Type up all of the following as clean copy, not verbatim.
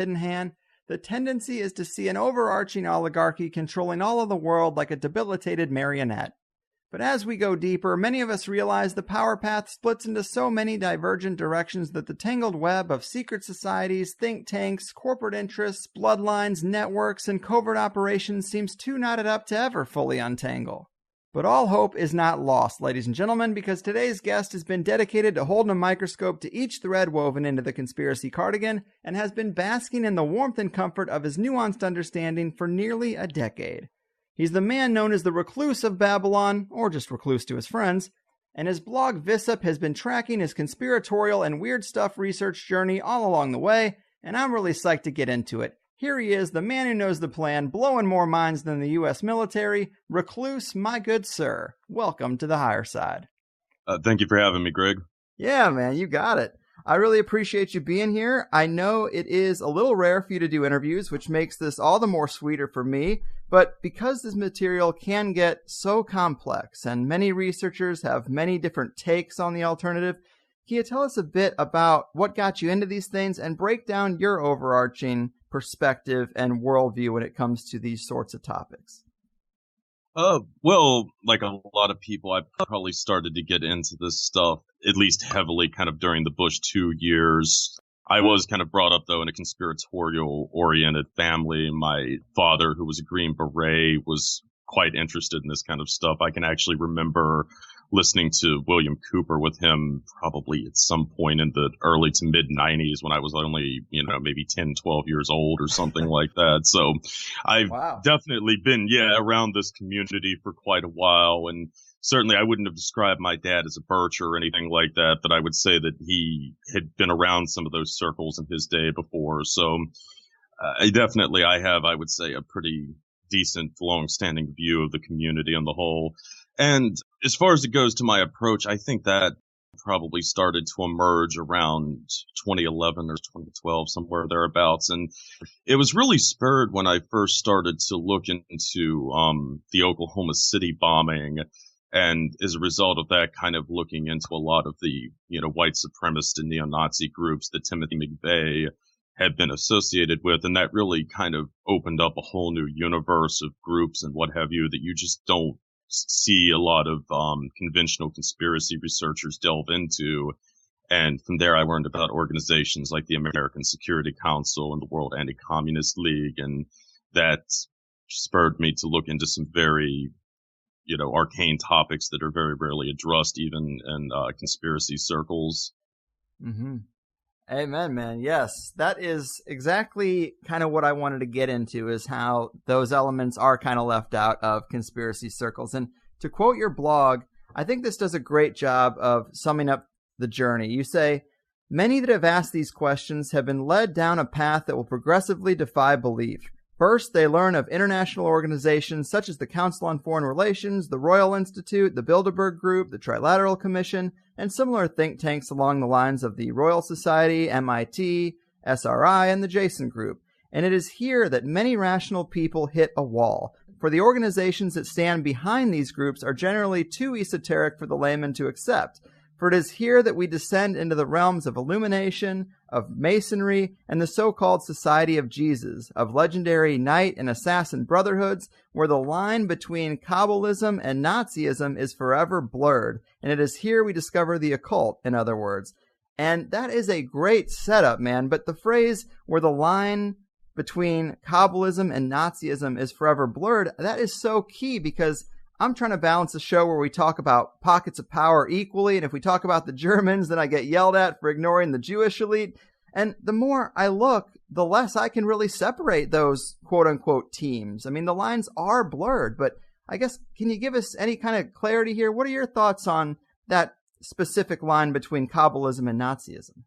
hidden hand, the tendency is to see an overarching oligarchy controlling all of the world like a debilitated marionette. But as we go deeper, many of us realize the power path splits into so many divergent directions that the tangled web of secret societies, think tanks, corporate interests, bloodlines, networks, and covert operations seems too knotted up to ever fully untangle. But all hope is not lost, ladies and gentlemen, because today's guest has been dedicated to holding a microscope to each thread woven into the conspiracy cardigan and has been basking in the warmth and comfort of his nuanced understanding for nearly a decade. He's the man known as the Recluse of Babylon, or just Recluse to his friends, and his blog Visup has been tracking his conspiratorial and weird stuff research journey all along the way, and I'm really psyched to get into it. Here he is, the man who knows the plan, blowing more minds than the U.S. military. Recluse, my good sir, welcome to the higher side. Thank you for having me, Greg. Yeah, man, you got it. I really appreciate you being here. I know it is a little rare for you to do interviews, which makes this all the more sweeter for me. But because this material can get so complex and many researchers have many different takes on the alternative, can you tell us a bit about what got you into these things and break down your overarching perspective and worldview when it comes to these sorts of topics? Well, like a lot of people, I probably started to get into this stuff, at least heavily, kind of during the Bush 2 years. I was kind of brought up, though, in a conspiratorial-oriented family. My father, who was a Green Beret, was quite interested in this kind of stuff. I can actually remember listening to William Cooper with him probably at some point in the early to mid 90s when I was only, maybe 10, 12 years old or something like that. So I've definitely been, around this community for quite a while. And certainly I wouldn't have described my dad as a birch or anything like that, but I would say that he had been around some of those circles in his day before. So I have, I would say, a pretty decent, long-standing view of the community on the whole. And as far as it goes to my approach, I think that probably started to emerge around 2011 or 2012, somewhere thereabouts. And it was really spurred when I first started to look into the Oklahoma City bombing. And as a result of that, kind of looking into a lot of the, white supremacist and neo-Nazi groups that Timothy McVeigh had been associated with. And that really kind of opened up a whole new universe of groups and what have you that you just don't see a lot of conventional conspiracy researchers delve into. And from there, I learned about organizations like the American Security Council and the World Anti-Communist League. And that spurred me to look into some very, arcane topics that are very rarely addressed even in conspiracy circles. Mm-hmm. Amen, man. Yes, that is exactly kind of what I wanted to get into, is how those elements are kind of left out of conspiracy circles. And to quote your blog, I think this does a great job of summing up the journey. You say, many that have asked these questions have been led down a path that will progressively defy belief. First, they learn of international organizations such as the Council on Foreign Relations, the Royal Institute, the Bilderberg Group, the Trilateral Commission, and similar think tanks along the lines of the Royal Society, MIT, SRI, and the Jason Group. And it is here that many rational people hit a wall, for the organizations that stand behind these groups are generally too esoteric for the layman to accept. For it is here that we descend into the realms of illumination, of masonry, and the so-called Society of Jesus, of legendary knight and assassin brotherhoods, where the line between Kabbalism and Nazism is forever blurred. And it is here we discover the occult, in other words. And that is a great setup, man. But the phrase where the line between Kabbalism and Nazism is forever blurred, that is so key, because I'm trying to balance a show where we talk about pockets of power equally, and if we talk about the Germans, then I get yelled at for ignoring the Jewish elite. And the more I look, the less I can really separate those quote-unquote teams. I mean, the lines are blurred, but I guess, can you give us any kind of clarity here? What are your thoughts on that specific line between Kabbalism and Nazism?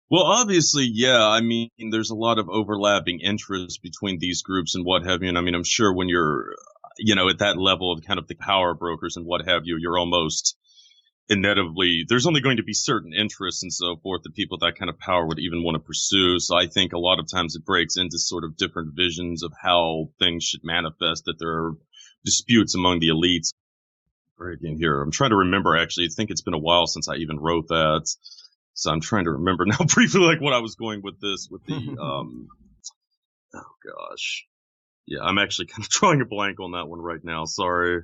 Well, obviously, yeah. I mean, there's a lot of overlapping interests between these groups and what have you. And I mean, I'm sure when you're, at that level of kind of the power brokers and what have you, you're almost inevitably, there's only going to be certain interests and so forth that people with that kind of power would even want to pursue. So I think a lot of times it breaks into sort of different visions of how things should manifest, that there are disputes among the elites. Right in here, I'm trying to remember, actually, I think it's been a while since I even wrote that. So I'm trying to remember now briefly, like what I was going with this, with the, oh gosh. Yeah, I'm actually kind of drawing a blank on that one right now. Sorry.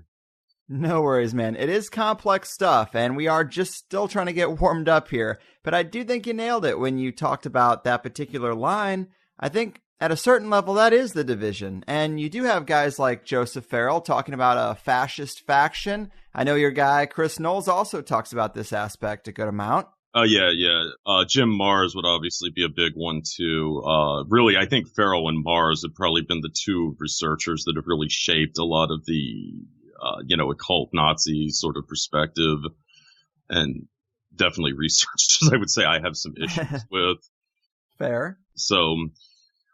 No worries, man. It is complex stuff, and we are just still trying to get warmed up here. But I do think you nailed it when you talked about that particular line. I think at a certain level, that is the division. And you do have guys like Joseph Farrell talking about a fascist faction. I know your guy, Chris Knowles, also talks about this aspect a good amount. Oh, yeah. Jim Mars would obviously be a big one, too. Really, I think Farrell and Mars have probably been the two researchers that have really shaped a lot of the, occult Nazi sort of perspective, and definitely researchers I would say I have some issues with. Fair. So,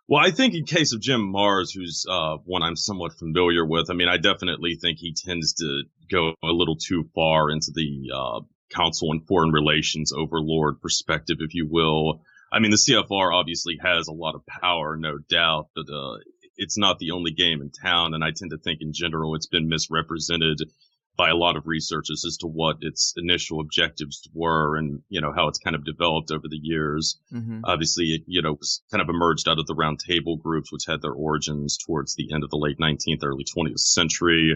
well, I think in case of Jim Mars, who's one I'm somewhat familiar with, I mean, I definitely think he tends to go a little too far into the Council on Foreign Relations overlord perspective, if you will. I mean, the CFR obviously has a lot of power, no doubt, but it's not the only game in town. And I tend to think in general it's been misrepresented by a lot of researchers as to what its initial objectives were and, how it's kind of developed over the years. Mm-hmm. Obviously, it, was kind of emerged out of the Round Table groups, which had their origins towards the end of the late 19th, early 20th century.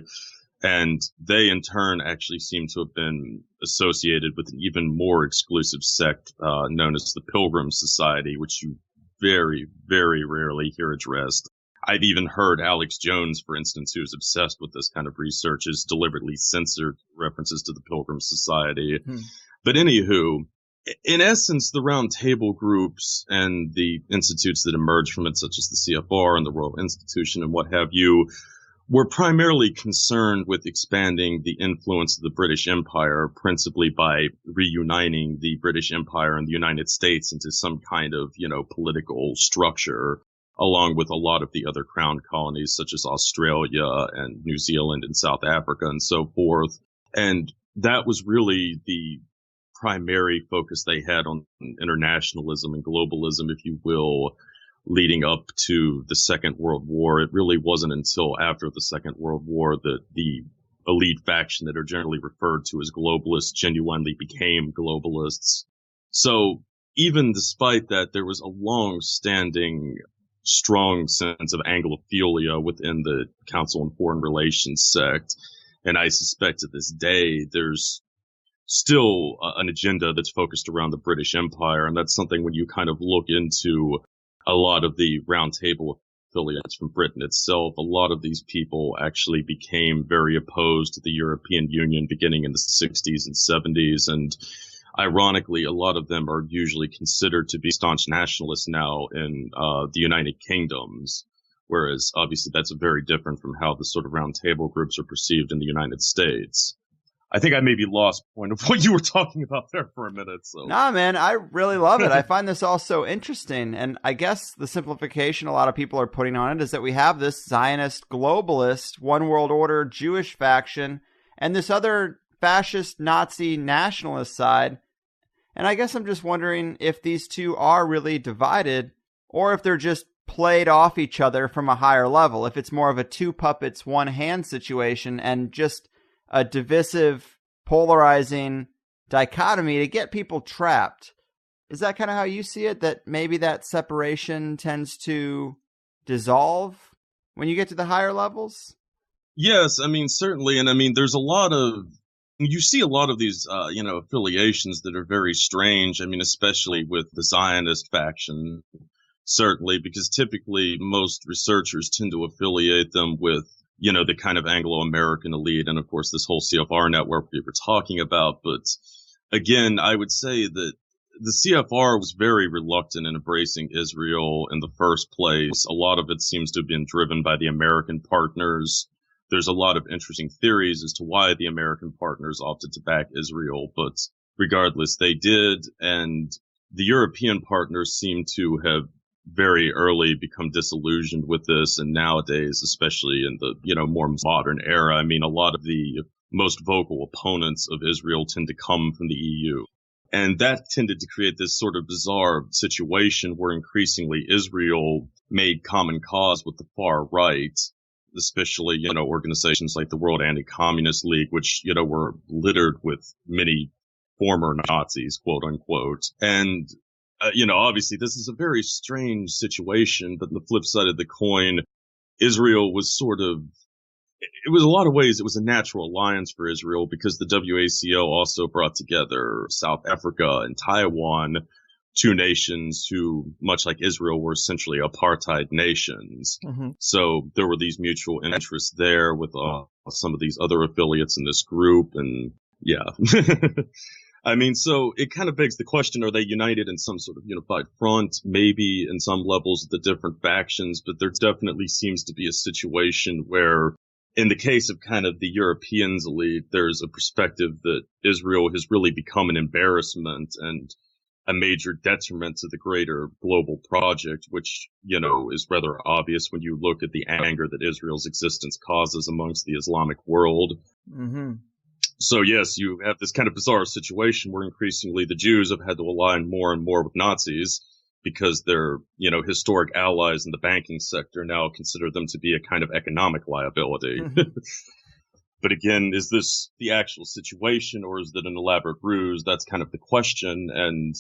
And they, in turn, actually seem to have been associated with an even more exclusive sect known as the Pilgrim Society, which you very, very rarely hear addressed. I've even heard Alex Jones, for instance, who's obsessed with this kind of research, has deliberately censored references to the Pilgrim Society. But anywho, in essence, the Round Table groups and the institutes that emerged from it, such as the CFR and the Royal Institution and what have you, were primarily concerned with expanding the influence of the British Empire, principally by reuniting the British Empire and the United States into some kind of, political structure, along with a lot of the other crown colonies, such as Australia and New Zealand and South Africa and so forth. And that was really the primary focus they had on internationalism and globalism, if you will, leading up to the Second World War. It really wasn't until after the Second World War that the elite faction that are generally referred to as globalists genuinely became globalists. So even despite that, there was a long-standing strong sense of Anglophilia within the Council on Foreign Relations sect. And I suspect to this day, there's still an agenda that's focused around the British Empire. And that's something when you kind of look into a lot of the Round Table affiliates from Britain itself, a lot of these people actually became very opposed to the European Union beginning in the 60s and 70s. And ironically, a lot of them are usually considered to be staunch nationalists now in the United Kingdoms, whereas obviously that's very different from how the sort of Round Table groups are perceived in the United States. I think I maybe lost point of what you were talking about there for a minute. So. Nah, man, I really love it. I find this all so interesting. And I guess the simplification a lot of people are putting on it is that we have this Zionist, globalist, one world order, Jewish faction, and this other fascist, Nazi, nationalist side. And I guess I'm just wondering if these two are really divided or if they're just played off each other from a higher level. If it's more of a two puppets, one hand situation and just a divisive, polarizing dichotomy to get people trapped. Is that kind of how you see it? That maybe that separation tends to dissolve when you get to the higher levels? Yes, I mean, certainly. And I mean, there's a lot of, you see a lot of these, affiliations that are very strange. I mean, especially with the Zionist faction, certainly, because typically most researchers tend to affiliate them with the kind of Anglo-American elite, and of course this whole CFR network we were talking about. But again, I would say that the CFR was very reluctant in embracing Israel in the first place. A lot of it seems to have been driven by the American partners. There's a lot of interesting theories as to why the American partners opted to back Israel, but regardless, they did. And the European partners seem to have very early become disillusioned with this. And nowadays, especially in the, more modern era, I mean, a lot of the most vocal opponents of Israel tend to come from the EU. And that tended to create this sort of bizarre situation where increasingly Israel made common cause with the far right, especially, organizations like the World Anti-Communist League, which, were littered with many former Nazis, quote unquote. And, obviously this is a very strange situation, but on the flip side of the coin, Israel was it was a lot of ways, it was a natural alliance for Israel because the WACO also brought together South Africa and Taiwan, two nations who, much like Israel, were essentially apartheid nations. Mm-hmm. So there were these mutual interests there with some of these other affiliates in this group. And yeah, I mean, so it kind of begs the question, are they united in some sort of unified front? Maybe in some levels, the different factions, but there definitely seems to be a situation where in the case of kind of the Europeans elite, there's a perspective that Israel has really become an embarrassment and a major detriment to the greater global project, which, is rather obvious when you look at the anger that Israel's existence causes amongst the Islamic world. Mm-hmm. So, yes, you have this kind of bizarre situation where increasingly the Jews have had to align more and more with Nazis because their, historic allies in the banking sector now consider them to be a kind of economic liability. Mm-hmm. But again, is this the actual situation or is it an elaborate ruse? That's kind of the question. And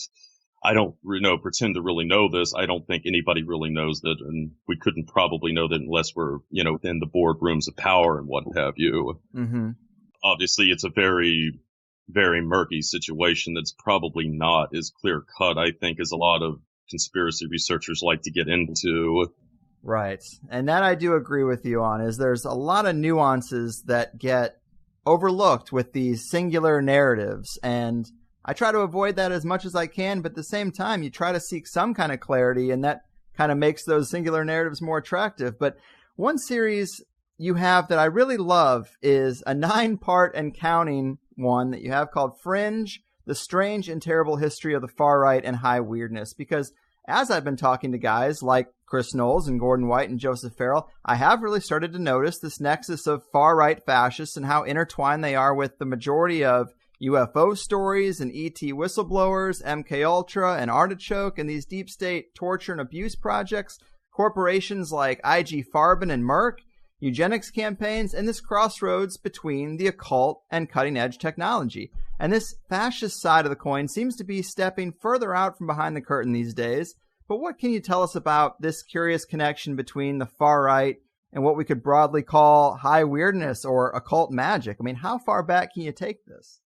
I don't pretend to really know this. I don't think anybody really knows that. And we couldn't probably know that unless we're, within the boardrooms of power and what have you. Mm-hmm. Obviously, it's a very, very murky situation that's probably not as clear cut, I think, as a lot of conspiracy researchers like to get into. Right. And that I do agree with you on, is there's a lot of nuances that get overlooked with these singular narratives. And I try to avoid that as much as I can, but at the same time, you try to seek some kind of clarity, and that kind of makes those singular narratives more attractive. But one series you have that I really love is a 9-part and counting one that you have called Fringe, The Strange and Terrible History of the Far Right and High Weirdness. Because as I've been talking to guys like Chris Knowles and Gordon White and Joseph Farrell, I have really started to notice this nexus of far-right fascists and how intertwined they are with the majority of UFO stories and ET whistleblowers, MKUltra and Artichoke, and these deep state torture and abuse projects, corporations like IG Farben and Merck, eugenics campaigns, and this crossroads between the occult and cutting-edge technology. And this fascist side of the coin seems to be stepping further out from behind the curtain these days. But what can you tell us about this curious connection between the far right and what we could broadly call high weirdness or occult magic? I mean, how far back can you take this?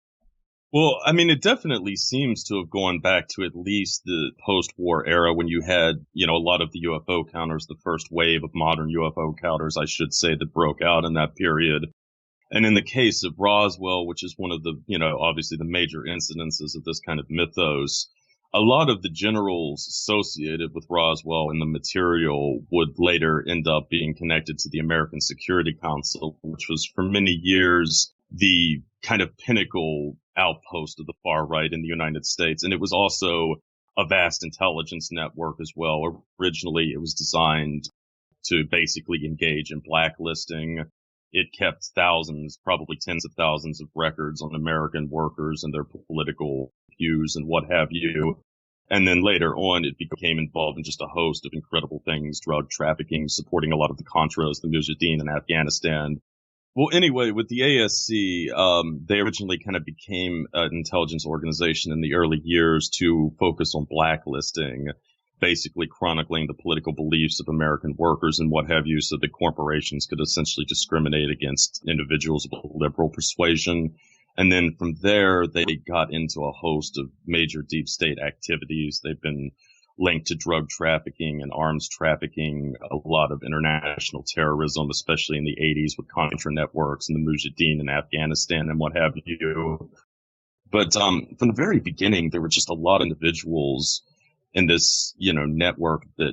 Well, I mean, it definitely seems to have gone back to at least the post-war era when you had, a lot of the UFO counters, the first wave of modern UFO counters, I should say, that broke out in that period. And in the case of Roswell, which is one of the, obviously the major incidences of this kind of mythos, a lot of the generals associated with Roswell and the material would later end up being connected to the American Security Council, which was for many years the kind of pinnacle outpost of the far right in the United States. And it was also a vast intelligence network as well. Originally, it was designed to basically engage in blacklisting. It kept thousands, probably tens of thousands of records on American workers and their political views and what have you. And then later on, it became involved in just a host of incredible things, drug trafficking, supporting a lot of the Contras, the Mujahideen in Afghanistan. Well, anyway, with the ASC, they originally kind of became an intelligence organization in the early years to focus on blacklisting, basically chronicling the political beliefs of American workers and what have you, so that corporations could essentially discriminate against individuals of liberal persuasion. And then from there, they got into a host of major deep state activities. They've been linked to drug trafficking and arms trafficking, a lot of international terrorism, especially in the 80s with Contra networks and the Mujahideen in Afghanistan and what have you. But from the very beginning, there were just a lot of individuals in this, network that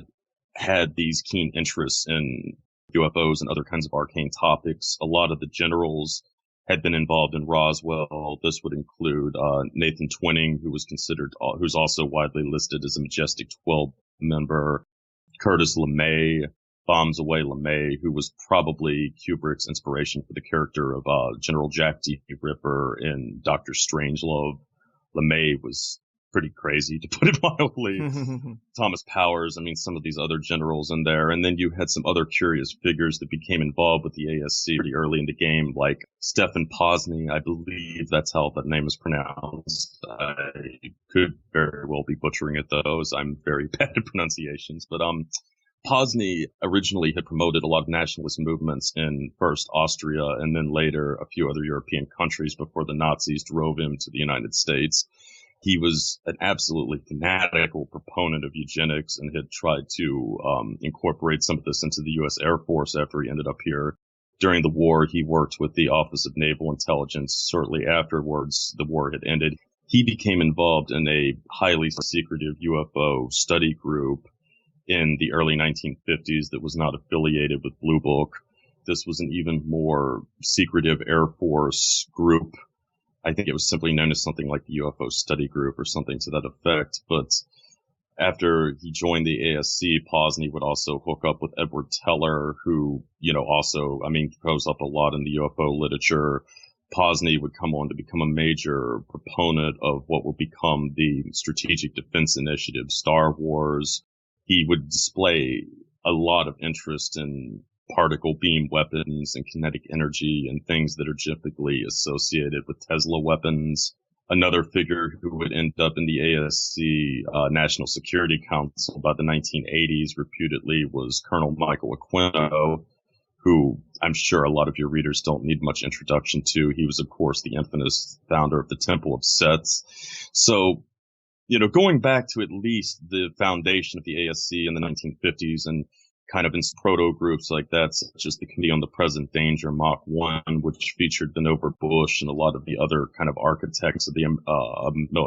had these keen interests in UFOs and other kinds of arcane topics. A lot of the generals had been involved in Roswell. This would include Nathan Twining, who's also widely listed as a Majestic 12 member, Curtis LeMay, Bombs Away LeMay, who was probably Kubrick's inspiration for the character of General Jack D. Ripper in Dr. Strangelove. LeMay was pretty crazy, to put it mildly. Thomas Powers, I mean, some of these other generals in there. And then you had some other curious figures that became involved with the ASC pretty early in the game, like Stefan Pozny, I believe that's how that name is pronounced. I could very well be butchering it, though, as I'm very bad at pronunciations. But Pozny originally had promoted a lot of nationalist movements in first Austria and then later a few other European countries before the Nazis drove him to the United States. He was an absolutely fanatical proponent of eugenics and had tried to incorporate some of this into the U.S. Air Force after he ended up here. During the war, he worked with the Office of Naval Intelligence. Shortly afterwards, the war had ended. He became involved in a highly secretive UFO study group in the early 1950s that was not affiliated with Blue Book. This was an even more secretive Air Force group. I think it was simply known as something like the UFO Study Group or something to that effect. But after he joined the ASC, Pozny would also hook up with Edward Teller, who, also, throws up a lot in the UFO literature. Pozny would come on to become a major proponent of what will become the Strategic Defense Initiative, Star Wars. He would display a lot of interest in particle beam weapons and kinetic energy and things that are typically associated with Tesla weapons. Another figure who would end up in the ASC National Security Council by the 1980s, reputedly, was Colonel Michael Aquino, who I'm sure a lot of your readers don't need much introduction to. He was, of course, the infamous founder of the Temple of Set. So, going back to at least the foundation of the ASC in the 1950s and kind of in proto groups like that, such as the Committee on the Present Danger, Mach 1, which featured Vannevar Bush and a lot of the other kind of architects of the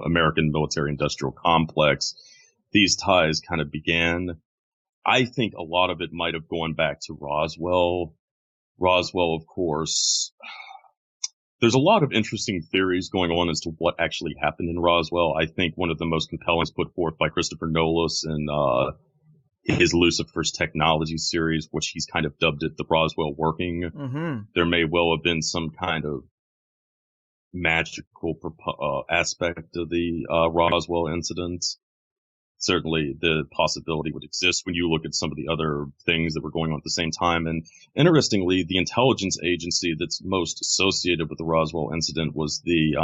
American military-industrial complex, these ties kind of began. I think a lot of it might have gone back to Roswell. Roswell, of course, there's a lot of interesting theories going on as to what actually happened in Roswell. I think one of the most compelling is put forth by Christopher Nolan in his Lucifer's Technology series, which he's kind of dubbed it the Roswell Working. Mm-hmm. There may well have been some kind of magical aspect of the Roswell incident. Certainly the possibility would exist when you look at some of the other things that were going on at the same time. And interestingly, the intelligence agency that's most associated with the Roswell incident was the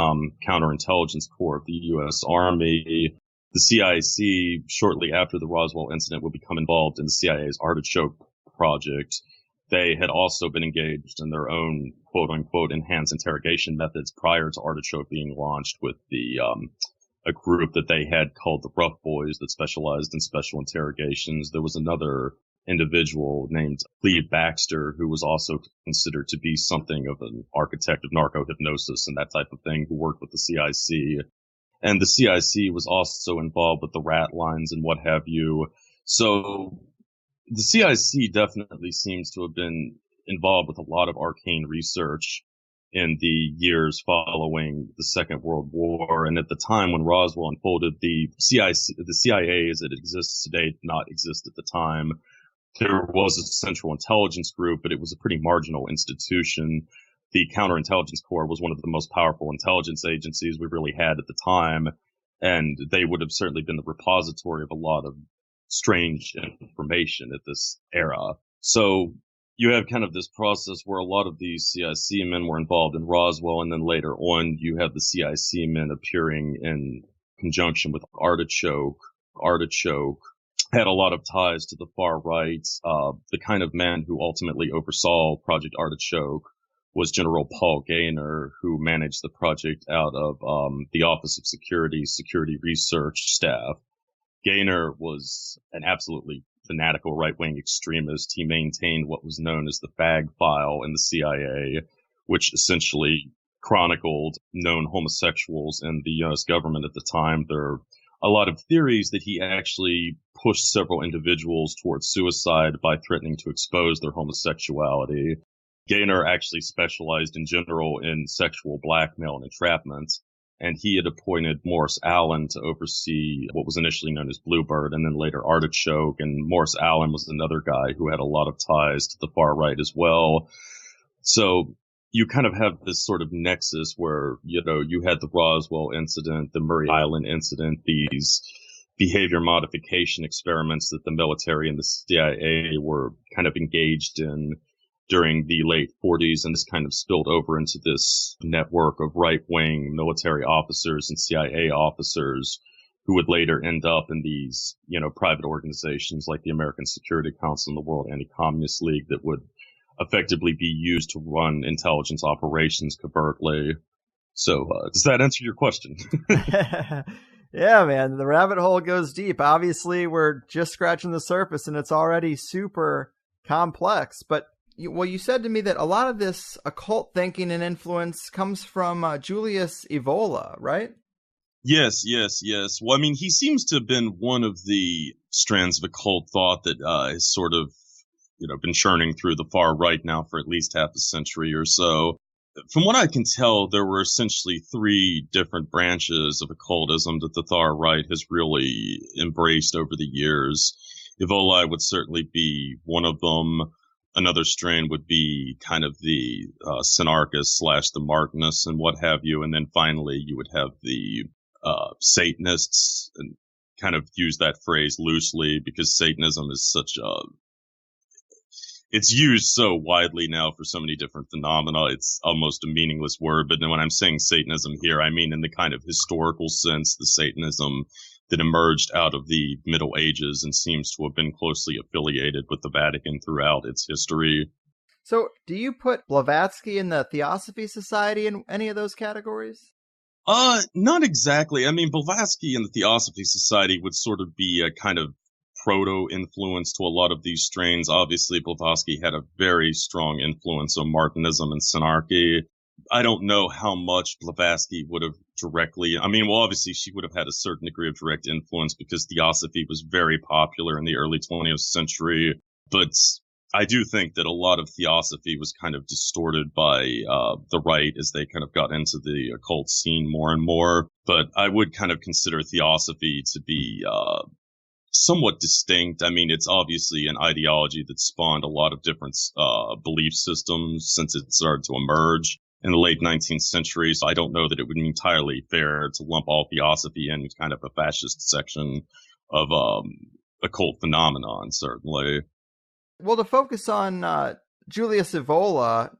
Counterintelligence Corps of the U.S. Army. The CIC, shortly after the Roswell incident, would become involved in the CIA's Artichoke project. They had also been engaged in their own quote-unquote enhanced interrogation methods prior to Artichoke being launched with the a group that they had called the Rough Boys that specialized in special interrogations. There was another individual named Cleve Baxter, who was also considered to be something of an architect of narco-hypnosis and that type of thing, who worked with the CIC. And the CIC was also involved with the rat lines and what have you. So the CIC definitely seems to have been involved with a lot of arcane research in the years following the Second World War. And at the time when Roswell unfolded, the CIA as it exists today did not exist at the time. There was a Central Intelligence Group, but it was a pretty marginal institution. The Counterintelligence Corps was one of the most powerful intelligence agencies we really had at the time, and they would have certainly been the repository of a lot of strange information at this era. So you have kind of this process where a lot of these CIC men were involved in Roswell, and then later on you have the CIC men appearing in conjunction with Artichoke. Artichoke had a lot of ties to the far right. The kind of man who ultimately oversaw Project Artichoke was General Paul Gaynor, who managed the project out of the Office of Security Research staff. Gaynor was an absolutely fanatical right-wing extremist. He maintained what was known as the FAG file in the CIA, which essentially chronicled known homosexuals in the U.S. government at the time. There are a lot of theories that he actually pushed several individuals towards suicide by threatening to expose their homosexuality. Gaynor actually specialized in general in sexual blackmail and entrapment, and he had appointed Morris Allen to oversee what was initially known as Bluebird and then later Artichoke, and Morris Allen was another guy who had a lot of ties to the far right as well. So you kind of have this sort of nexus where, you had the Roswell incident, the Murray Island incident, these behavior modification experiments that the military and the CIA were kind of engaged in during the late 40s, and this kind of spilled over into this network of right-wing military officers and CIA officers who would later end up in these, private organizations like the American Security Council and the World Anti-Communist League that would effectively be used to run intelligence operations covertly. So, does that answer your question? Yeah, man, the rabbit hole goes deep. Obviously, we're just scratching the surface, and it's already super complex. But, you said to me that a lot of this occult thinking and influence comes from Julius Evola, right? Yes. Well, I mean, he seems to have been one of the strands of occult thought that has sort of, been churning through the far right now for at least half a century or so. From what I can tell, there were essentially three different branches of occultism that the far right has really embraced over the years. Evola would certainly be one of them. Another strain would be kind of the synarchists / the Martinists and what have you. And then finally, you would have the Satanists, and kind of use that phrase loosely because Satanism is such a it's used so widely now for so many different phenomena, it's almost a meaningless word. But then when I'm saying Satanism here, I mean in the kind of historical sense, the Satanism that emerged out of the Middle Ages and seems to have been closely affiliated with the Vatican throughout its history. So do you put Blavatsky and the Theosophy Society in any of those categories? Not exactly. I mean, Blavatsky and the Theosophy Society would sort of be a kind of proto-influence to a lot of these strains. Obviously, Blavatsky had a very strong influence on Martinism and Synarchy. I don't know how much Blavatsky would have directly, obviously she would have had a certain degree of direct influence because Theosophy was very popular in the early 20th century, but I do think that a lot of Theosophy was kind of distorted by the right as they kind of got into the occult scene more and more. But I would kind of consider Theosophy to be somewhat distinct. I mean, it's obviously an ideology that spawned a lot of different belief systems since it started to emerge in the late 19th century. So I don't know that it would be entirely fair to lump all Theosophy in kind of a fascist section of occult phenomenon, certainly. Well, to focus on Julius Evola,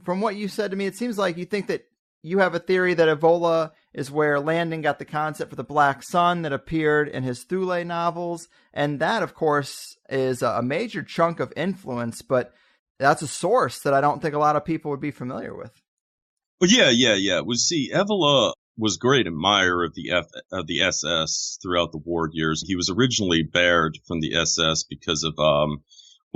from what you said to me, it seems like you think that you have a theory that Evola is where Landing got the concept for the Black Sun that appeared in his Thule novels. And that, of course, is a major chunk of influence, but that's a source that I don't think a lot of people would be familiar with. Well, yeah. Well, see, Evola was a great admirer of the SS throughout the war years. He was originally barred from the SS because of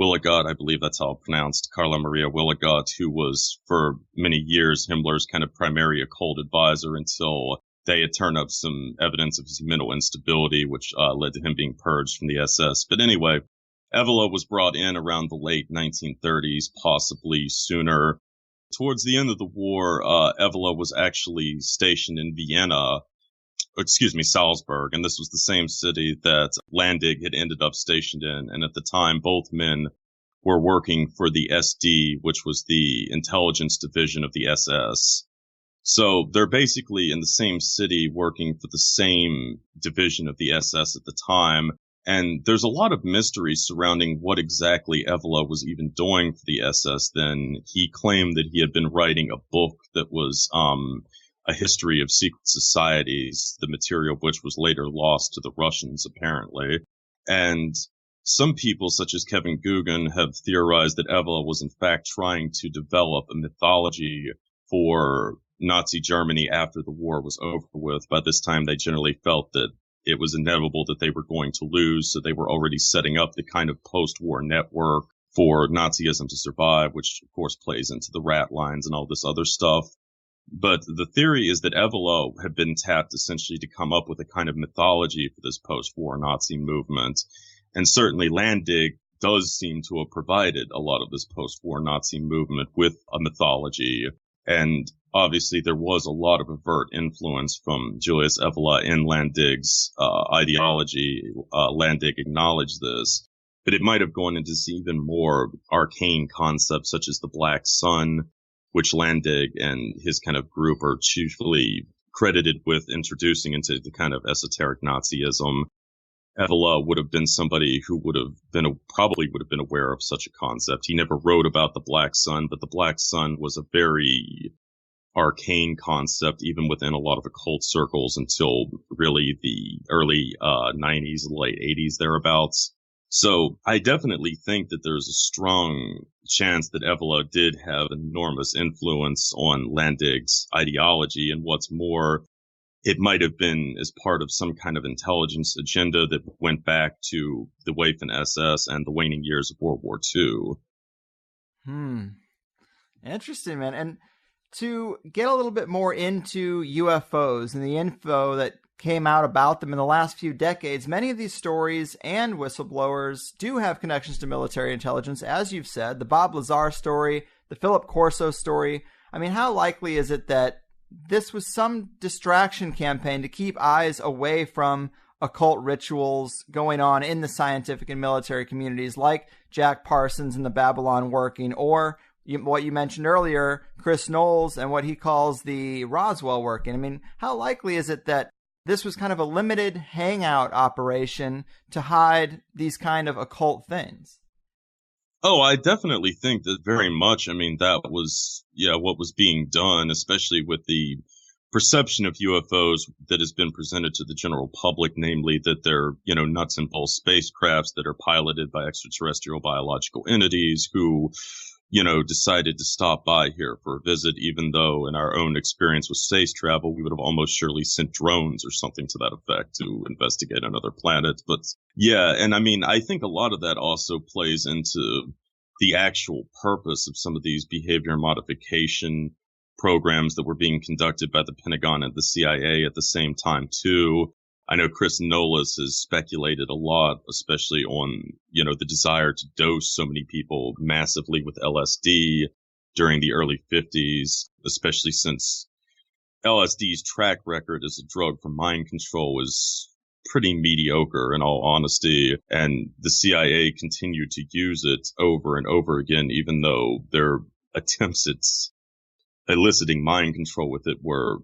Willigott, I believe that's how pronounced, Carla Maria Willigott, who was for many years Himmler's kind of primary occult advisor until they had turned up some evidence of his mental instability, which led to him being purged from the SS. But anyway, Evola was brought in around the late 1930s, possibly sooner. Towards the end of the war, Evola was actually stationed in Salzburg, and this was the same city that Landig had ended up stationed in. And at the time, both men were working for the SD, which was the intelligence division of the SS. So they're basically in the same city working for the same division of the SS at the time. And there's a lot of mystery surrounding what exactly Evola was even doing for the SS then. He claimed that he had been writing a book that was a history of secret societies, the material of which was later lost to the Russians, apparently. And some people, such as Kevin Guggen, have theorized that Evola was in fact trying to develop a mythology for Nazi Germany after the war was over with. By this time, they generally felt that it was inevitable that they were going to lose, so they were already setting up the kind of post-war network for Nazism to survive, which of course plays into the rat lines and all this other stuff. But the theory is that Evola had been tapped essentially to come up with a kind of mythology for this post-war Nazi movement. And certainly Landig does seem to have provided a lot of this post-war Nazi movement with a mythology. And obviously there was a lot of overt influence from Julius Evola in Landig's ideology. Landig acknowledged this. But it might have gone into even more arcane concepts such as the Black Sun, which Landig and his kind of group are chiefly credited with introducing into the kind of esoteric Nazism. Evola would have been somebody who probably would have been aware of such a concept. He never wrote about the Black Sun, but the Black Sun was a very arcane concept, even within a lot of occult circles, until really the early 90s, late 80s, thereabouts. So I definitely think that there's a strong chance that Evola did have enormous influence on Landig's ideology, and what's more, it might have been as part of some kind of intelligence agenda that went back to the Waffen-SS and the waning years of World War II. Interesting, man. And to get a little bit more into UFOs and the info that came out about them in the last few decades, many of these stories and whistleblowers do have connections to military intelligence, as you've said. The Bob Lazar story, the Philip Corso story. I mean, how likely is it that this was some distraction campaign to keep eyes away from occult rituals going on in the scientific and military communities, like Jack Parsons and the Babylon Working, or what you mentioned earlier, Chris Knowles and what he calls the Roswell Working? I mean, how likely is it that this was kind of a limited hangout operation to hide these kind of occult things? Oh, I definitely think that very much. I mean, that was, what was being done, especially with the perception of UFOs that has been presented to the general public, namely that they're, nuts and bolts spacecrafts that are piloted by extraterrestrial biological entities who, decided to stop by here for a visit, even though in our own experience with space travel, we would have almost surely sent drones or something to that effect to investigate another planet. But yeah, and I mean, I think a lot of that also plays into the actual purpose of some of these behavior modification programs that were being conducted by the Pentagon and the CIA at the same time, too. I know Chris Knowles has speculated a lot, especially on, the desire to dose so many people massively with LSD during the early 50s, especially since LSD's track record as a drug for mind control is pretty mediocre, in all honesty. And the CIA continued to use it over and over again, even though their attempts at eliciting mind control with it were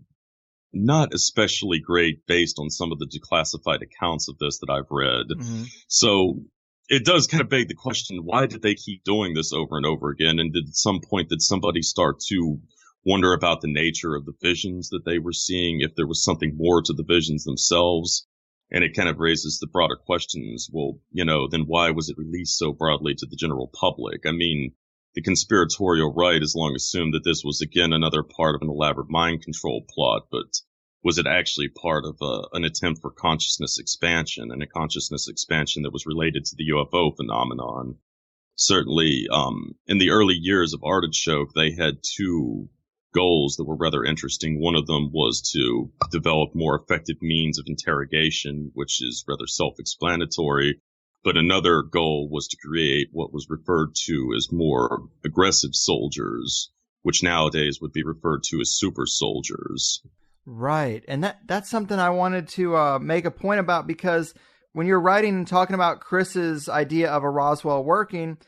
not especially great based on some of the declassified accounts of this that I've read. Mm-hmm. So it does kind of beg the question, why did they keep doing this over and over again? And at some point did somebody start to wonder about the nature of the visions that they were seeing, if there was something more to the visions themselves? And it kind of raises the broader questions. Well, then why was it released so broadly to the general public? I mean, the conspiratorial right has long assumed that this was, again, another part of an elaborate mind control plot, but was it actually part of an attempt for consciousness expansion, and a consciousness expansion that was related to the UFO phenomenon? Certainly, in the early years of Artichoke, they had two goals that were rather interesting. One of them was to develop more effective means of interrogation, which is rather self-explanatory. But another goal was to create what was referred to as more aggressive soldiers, which nowadays would be referred to as super soldiers. Right. And that's something I wanted to make a point about, because when you're writing and talking about Chris's idea of a Roswell Working,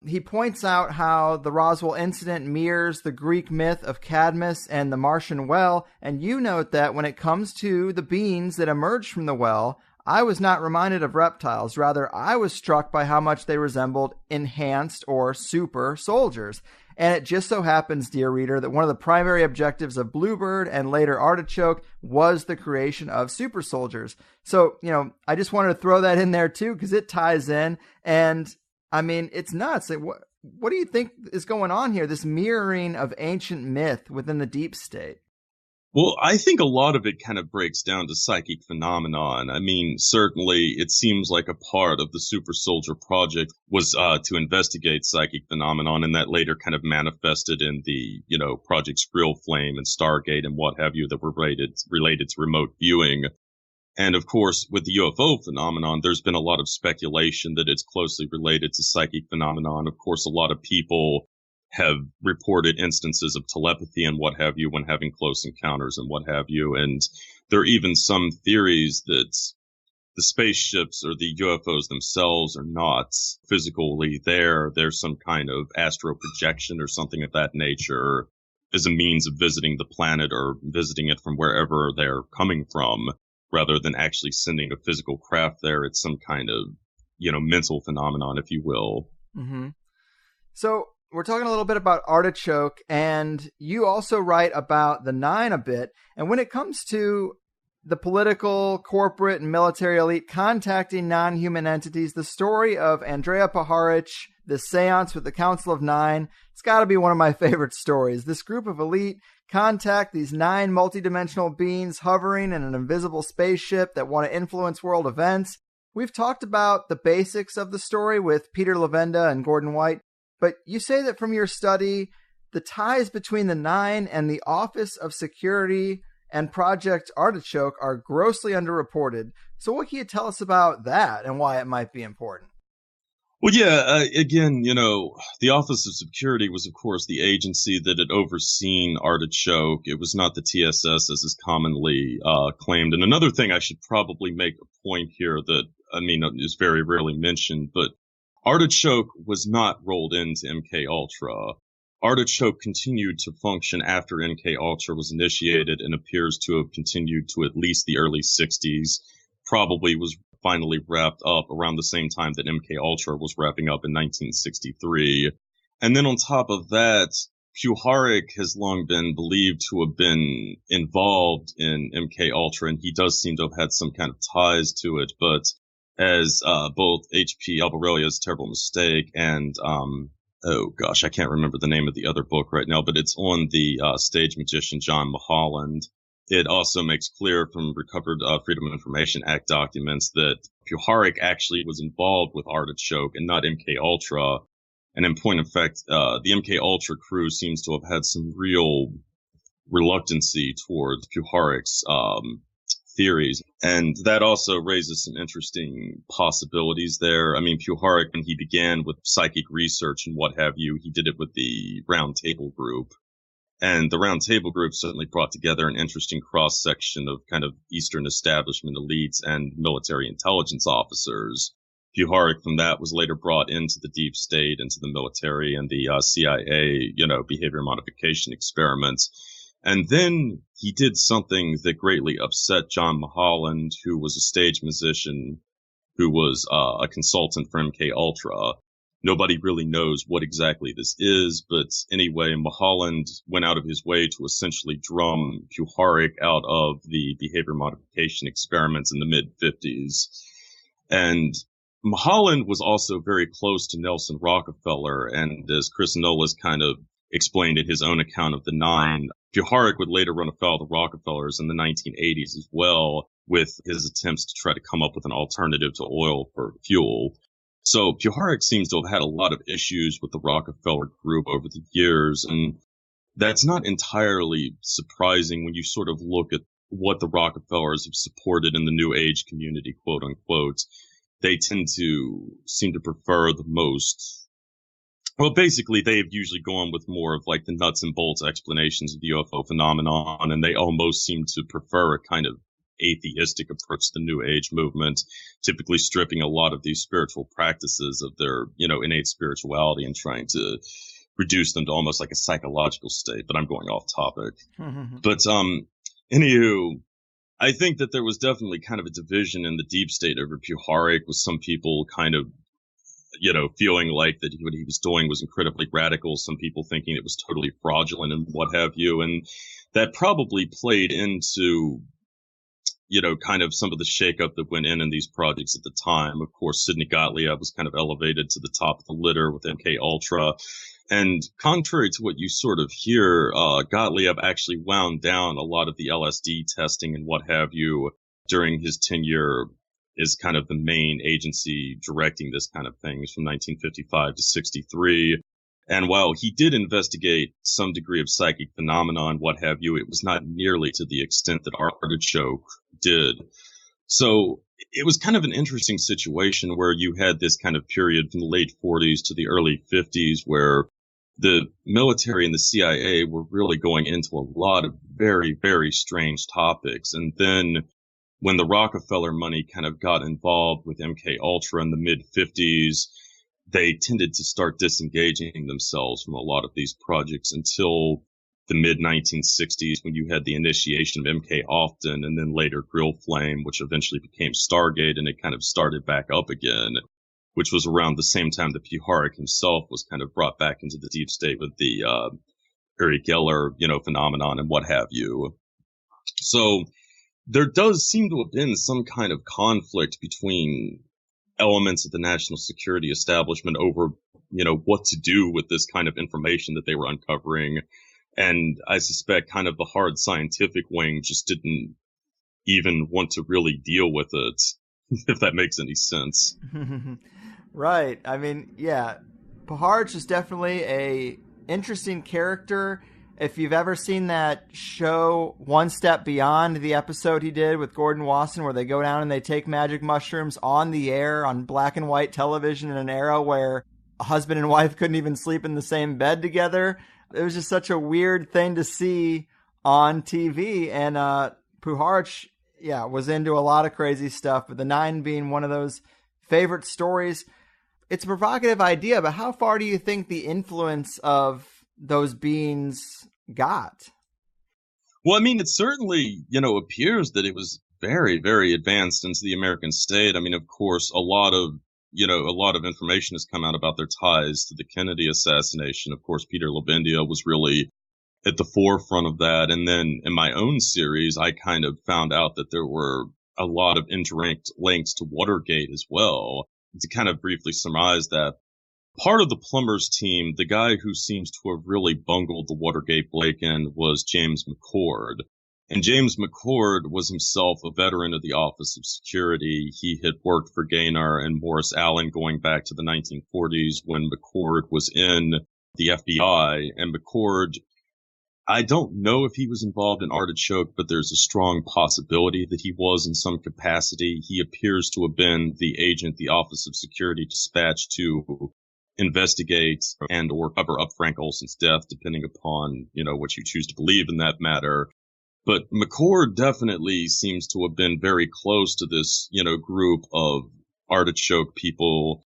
he points out how the Roswell incident mirrors the Greek myth of Cadmus and the Martian well. And you note that when it comes to the beings that emerged from the well, I was not reminded of reptiles. Rather, I was struck by how much they resembled enhanced or super soldiers. And it just so happens, dear reader, that one of the primary objectives of Bluebird and later Artichoke was the creation of super soldiers. So, I just wanted to throw that in there too, because it ties in. And I mean, it's nuts. What do you think is going on here? This mirroring of ancient myth within the deep state. Well, I think a lot of it kind of breaks down to psychic phenomenon. I mean, certainly it seems like a part of the Super Soldier Project was to investigate psychic phenomenon, and that later kind of manifested in the, Project Skrill Flame and Stargate and what have you that were related to remote viewing. And of course, with the UFO phenomenon, there's been a lot of speculation that it's closely related to psychic phenomenon. Of course, a lot of people have reported instances of telepathy and what have you when having close encounters and what have you. And there are even some theories that the spaceships or the UFOs themselves are not physically there. There's some kind of astral projection or something of that nature. as a means of visiting the planet or visiting it from wherever they're coming from, rather than actually sending a physical craft there. It's some kind of, mental phenomenon, if you will. Mm-hmm. So we're talking a little bit about Artichoke, and you also write about the Nine a bit. And when it comes to the political, corporate, and military elite contacting non-human entities, the story of Andrea Paharich, the seance with the Council of Nine, it's got to be one of my favorite stories. This group of elite contact these 9 multidimensional beings hovering in an invisible spaceship that want to influence world events. We've talked about the basics of the story with Peter Levenda and Gordon White, but you say that from your study, the ties between the Nine and the Office of Security and Project Artichoke are grossly underreported. So what can you tell us about that and why it might be important? Well, yeah, again, the Office of Security was, of course, the agency that had overseen Artichoke. It was not the TSS, as is commonly claimed. And another thing I should probably make a point here that, is very rarely mentioned, but Artichoke was not rolled into MK Ultra. Artichoke continued to function after MK Ultra was initiated and appears to have continued to at least the early 60s. Probably was finally wrapped up around the same time that MK Ultra was wrapping up in 1963. And then on top of that, Puharich has long been believed to have been involved in MK Ultra, and he does seem to have had some kind of ties to it. But as both H.P. Albarelia's Terrible Mistake and oh gosh, I can't remember the name of the other book right now, but it's on the stage magician John Mulholland. It also makes clear from recovered Freedom of Information Act documents that Puharich actually was involved with Artichoke and not MK Ultra. And in point of fact, the MK Ultra crew seems to have had some real reluctancy towards Puharich's theories. And that also raises some interesting possibilities there. Puharich, when he began with psychic research and what have you, he did it with the Round Table Group. And the Round Table Group certainly brought together an interesting cross-section of kind of Eastern establishment elites and military intelligence officers. Puharich from that was later brought into the deep state, into the military and the CIA, behavior modification experiments. And then he did something that greatly upset John Mulholland, who was a stage musician, who was a consultant for MK Ultra. Nobody really knows what exactly this is, but anyway, Mulholland went out of his way to essentially drum Puharich out of the behavior modification experiments in the mid-50s. And Mulholland was also very close to Nelson Rockefeller, and as Chris Nola's kind of explained in his own account of the Nine, Puharich would later run afoul of the Rockefellers in the 1980s as well, with his attempts to try to come up with an alternative to oil for fuel. So Puharich seems to have had a lot of issues with the Rockefeller group over the years, and that's not entirely surprising when you sort of look at what the Rockefellers have supported in the New Age community, quote unquote. They tend to seem to prefer the most, well, basically they've usually gone with more of like the nuts and bolts explanations of the UFO phenomenon, and they almost seem to prefer a kind of atheistic approach to the New Age movement, typically stripping a lot of these spiritual practices of their, innate spirituality and trying to reduce them to almost like a psychological state. But I'm going off topic. But anywho, I think that there was definitely kind of a division in the deep state over Puharich, with some people kind of, feeling like that what he was doing was incredibly radical, some people thinking it was totally fraudulent and what have you. And that probably played into kind of some of the shakeup that went in these projects at the time. Of course, Sidney Gottlieb was kind of elevated to the top of the litter with MK Ultra. And contrary to what you sort of hear, Gottlieb actually wound down a lot of the LSD testing and what have you during his tenure as kind of the main agency directing this kind of things from 1955 to 63. And while he did investigate some degree of psychic phenomena and what have you, it was not nearly to the extent that Artichoke did. So it was kind of an interesting situation where you had this kind of period from the late 40s to the early 50s where the military and the CIA were really going into a lot of very, very strange topics. And then when the Rockefeller money kind of got involved with MK Ultra in the mid 50s, they tended to start disengaging themselves from a lot of these projects until the mid 1960s when you had the initiation of MK Often and then later Grill Flame, which eventually became Stargate, and it kind of started back up again, which was around the same time that Puharich himself was kind of brought back into the deep state with the Uri Geller, phenomenon and what have you. So there does seem to have been some kind of conflict between elements of the national security establishment over, what to do with this kind of information that they were uncovering. And I suspect kind of the hard scientific wing just didn't even want to really deal with it, if that makes any sense. Right. I mean, yeah, Puharich is definitely a interesting character. If you've ever seen that show One Step Beyond, the episode he did with Gordon Wasson, where they go down and they take magic mushrooms on the air on black and white television in an era where a husband and wife couldn't even sleep in the same bed together. It was just such a weird thing to see on TV. And Puharich, was into a lot of crazy stuff, but the Nine being one of those favorite stories. It's a provocative idea, but how far do you think the influence of those beings got? Well, I mean, it certainly, appears that it was very, very advanced into the American state. I mean, of course, a lot of information has come out about their ties to the Kennedy assassination. Of course, Peter Labendia was really at the forefront of that. And then in my own series, I kind of found out that there were a lot of indirect links to Watergate as well. To kind of briefly surmise that, part of the Plumbers team, the guy who seems to have really bungled the Watergate break-in was James McCord. And James McCord was himself a veteran of the Office of Security. He had worked for Gaynor and Morris Allen going back to the 1940s when McCord was in the FBI. And McCord, I don't know if he was involved in Artichoke, but there's a strong possibility that he was in some capacity. He appears to have been the agent the Office of Security dispatched to investigate and or cover up Frank Olson's death, depending upon, what you choose to believe in that matter. But McCord definitely seems to have been very close to this, group of Artichoke people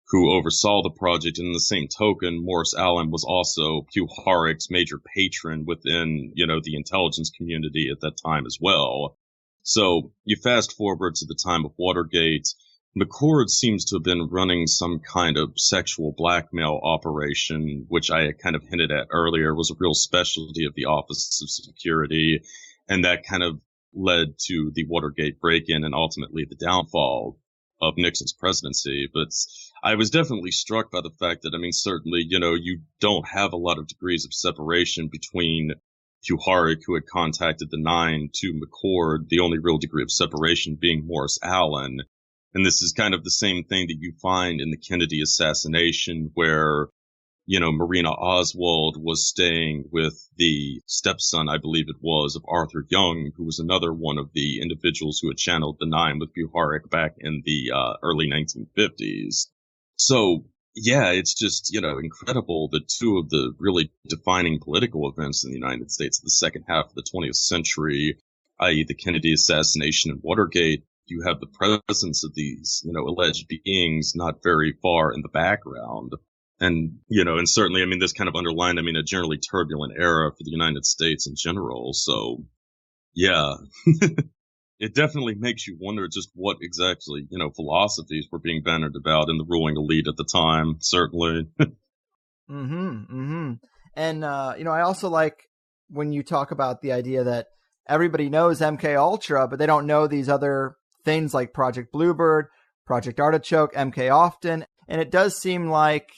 who oversaw the project. And in the same token, Morris Allen was also Puharich's major patron within, the intelligence community at that time as well. So you fast forward to the time of Watergate, McCord seems to have been running some kind of sexual blackmail operation, which I had kind of hinted at earlier was a real specialty of the Office of Security. And that kind of led to the Watergate break-in and ultimately the downfall of Nixon's presidency. But I was definitely struck by the fact that, I mean, certainly, you don't have a lot of degrees of separation between Puharich, who had contacted the Nine, to McCord, the only real degree of separation being Morris Allen. And this is kind of the same thing that you find in the Kennedy assassination, where, Marina Oswald was staying with the stepson, I believe it was, of Arthur Young, who was another one of the individuals who had channeled the Nine with Puharich back in the early 1950s. So, yeah, it's just, incredible that two of the really defining political events in the United States of the second half of the 20th century, i.e. the Kennedy assassination and Watergate, you have the presence of these, alleged beings not very far in the background. And, and certainly, I mean, this kind of underlined, a generally turbulent era for the United States in general. So, yeah, it definitely makes you wonder just what exactly, philosophies were being bannered about in the ruling elite at the time, certainly. And, I also like when you talk about the idea that everybody knows MK Ultra, but they don't know these other things like Project Bluebird, Project Artichoke, MK Often. And it does seem like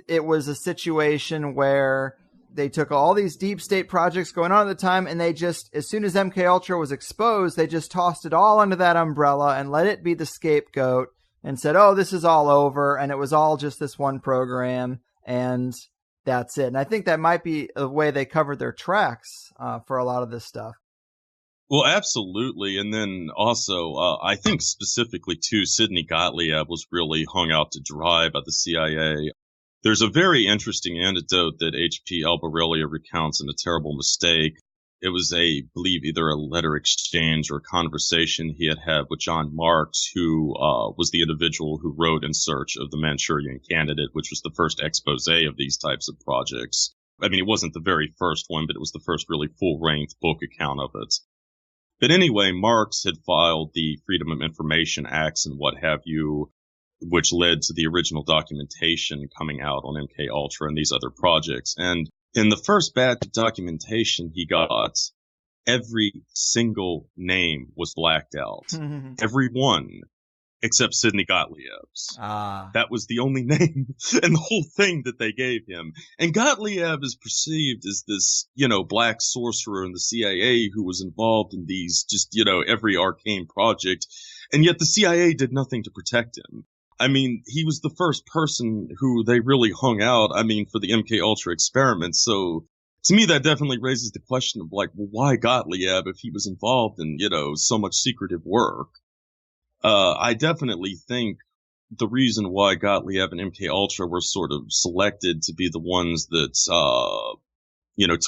it was a situation where they took all these deep state projects going on at the time, and they just, as soon as MK Ultra was exposed, they just tossed it all under that umbrella and let it be the scapegoat and said, oh, this is all over. And it was all just this one program, and that's it. And I think that might be the way they covered their tracks for a lot of this stuff. Well, absolutely. And then also, I think specifically, too, Sidney Gottlieb was really hung out to dry by the CIA. There's a very interesting anecdote that H.P. Albarelia recounts in A Terrible Mistake. It was believe either a letter exchange or a conversation he had with John Marks, who was the individual who wrote In Search of the Manchurian Candidate, which was the first expose of these types of projects. I mean, it wasn't the very first one, but it was the first really full-length book account of it. But anyway, Marx had filed the Freedom of Information Acts and what have you, which led to the original documentation coming out on MK Ultra and these other projects. And in the first batch of documentation he got, every single name was blacked out. Every one, except Sidney Gottlieb's. That was the only name in the whole thing that they gave him. And Gottlieb is perceived as this, black sorcerer in the CIA who was involved in these just, every arcane project. And yet the CIA did nothing to protect him. I mean, he was the first person who they really hung out, for the MK Ultra experiments. So to me, that definitely raises the question of well, why Gottlieb if he was involved in, so much secretive work? I definitely think the reason why Gottlieb and MK Ultra were sort of selected to be the ones that,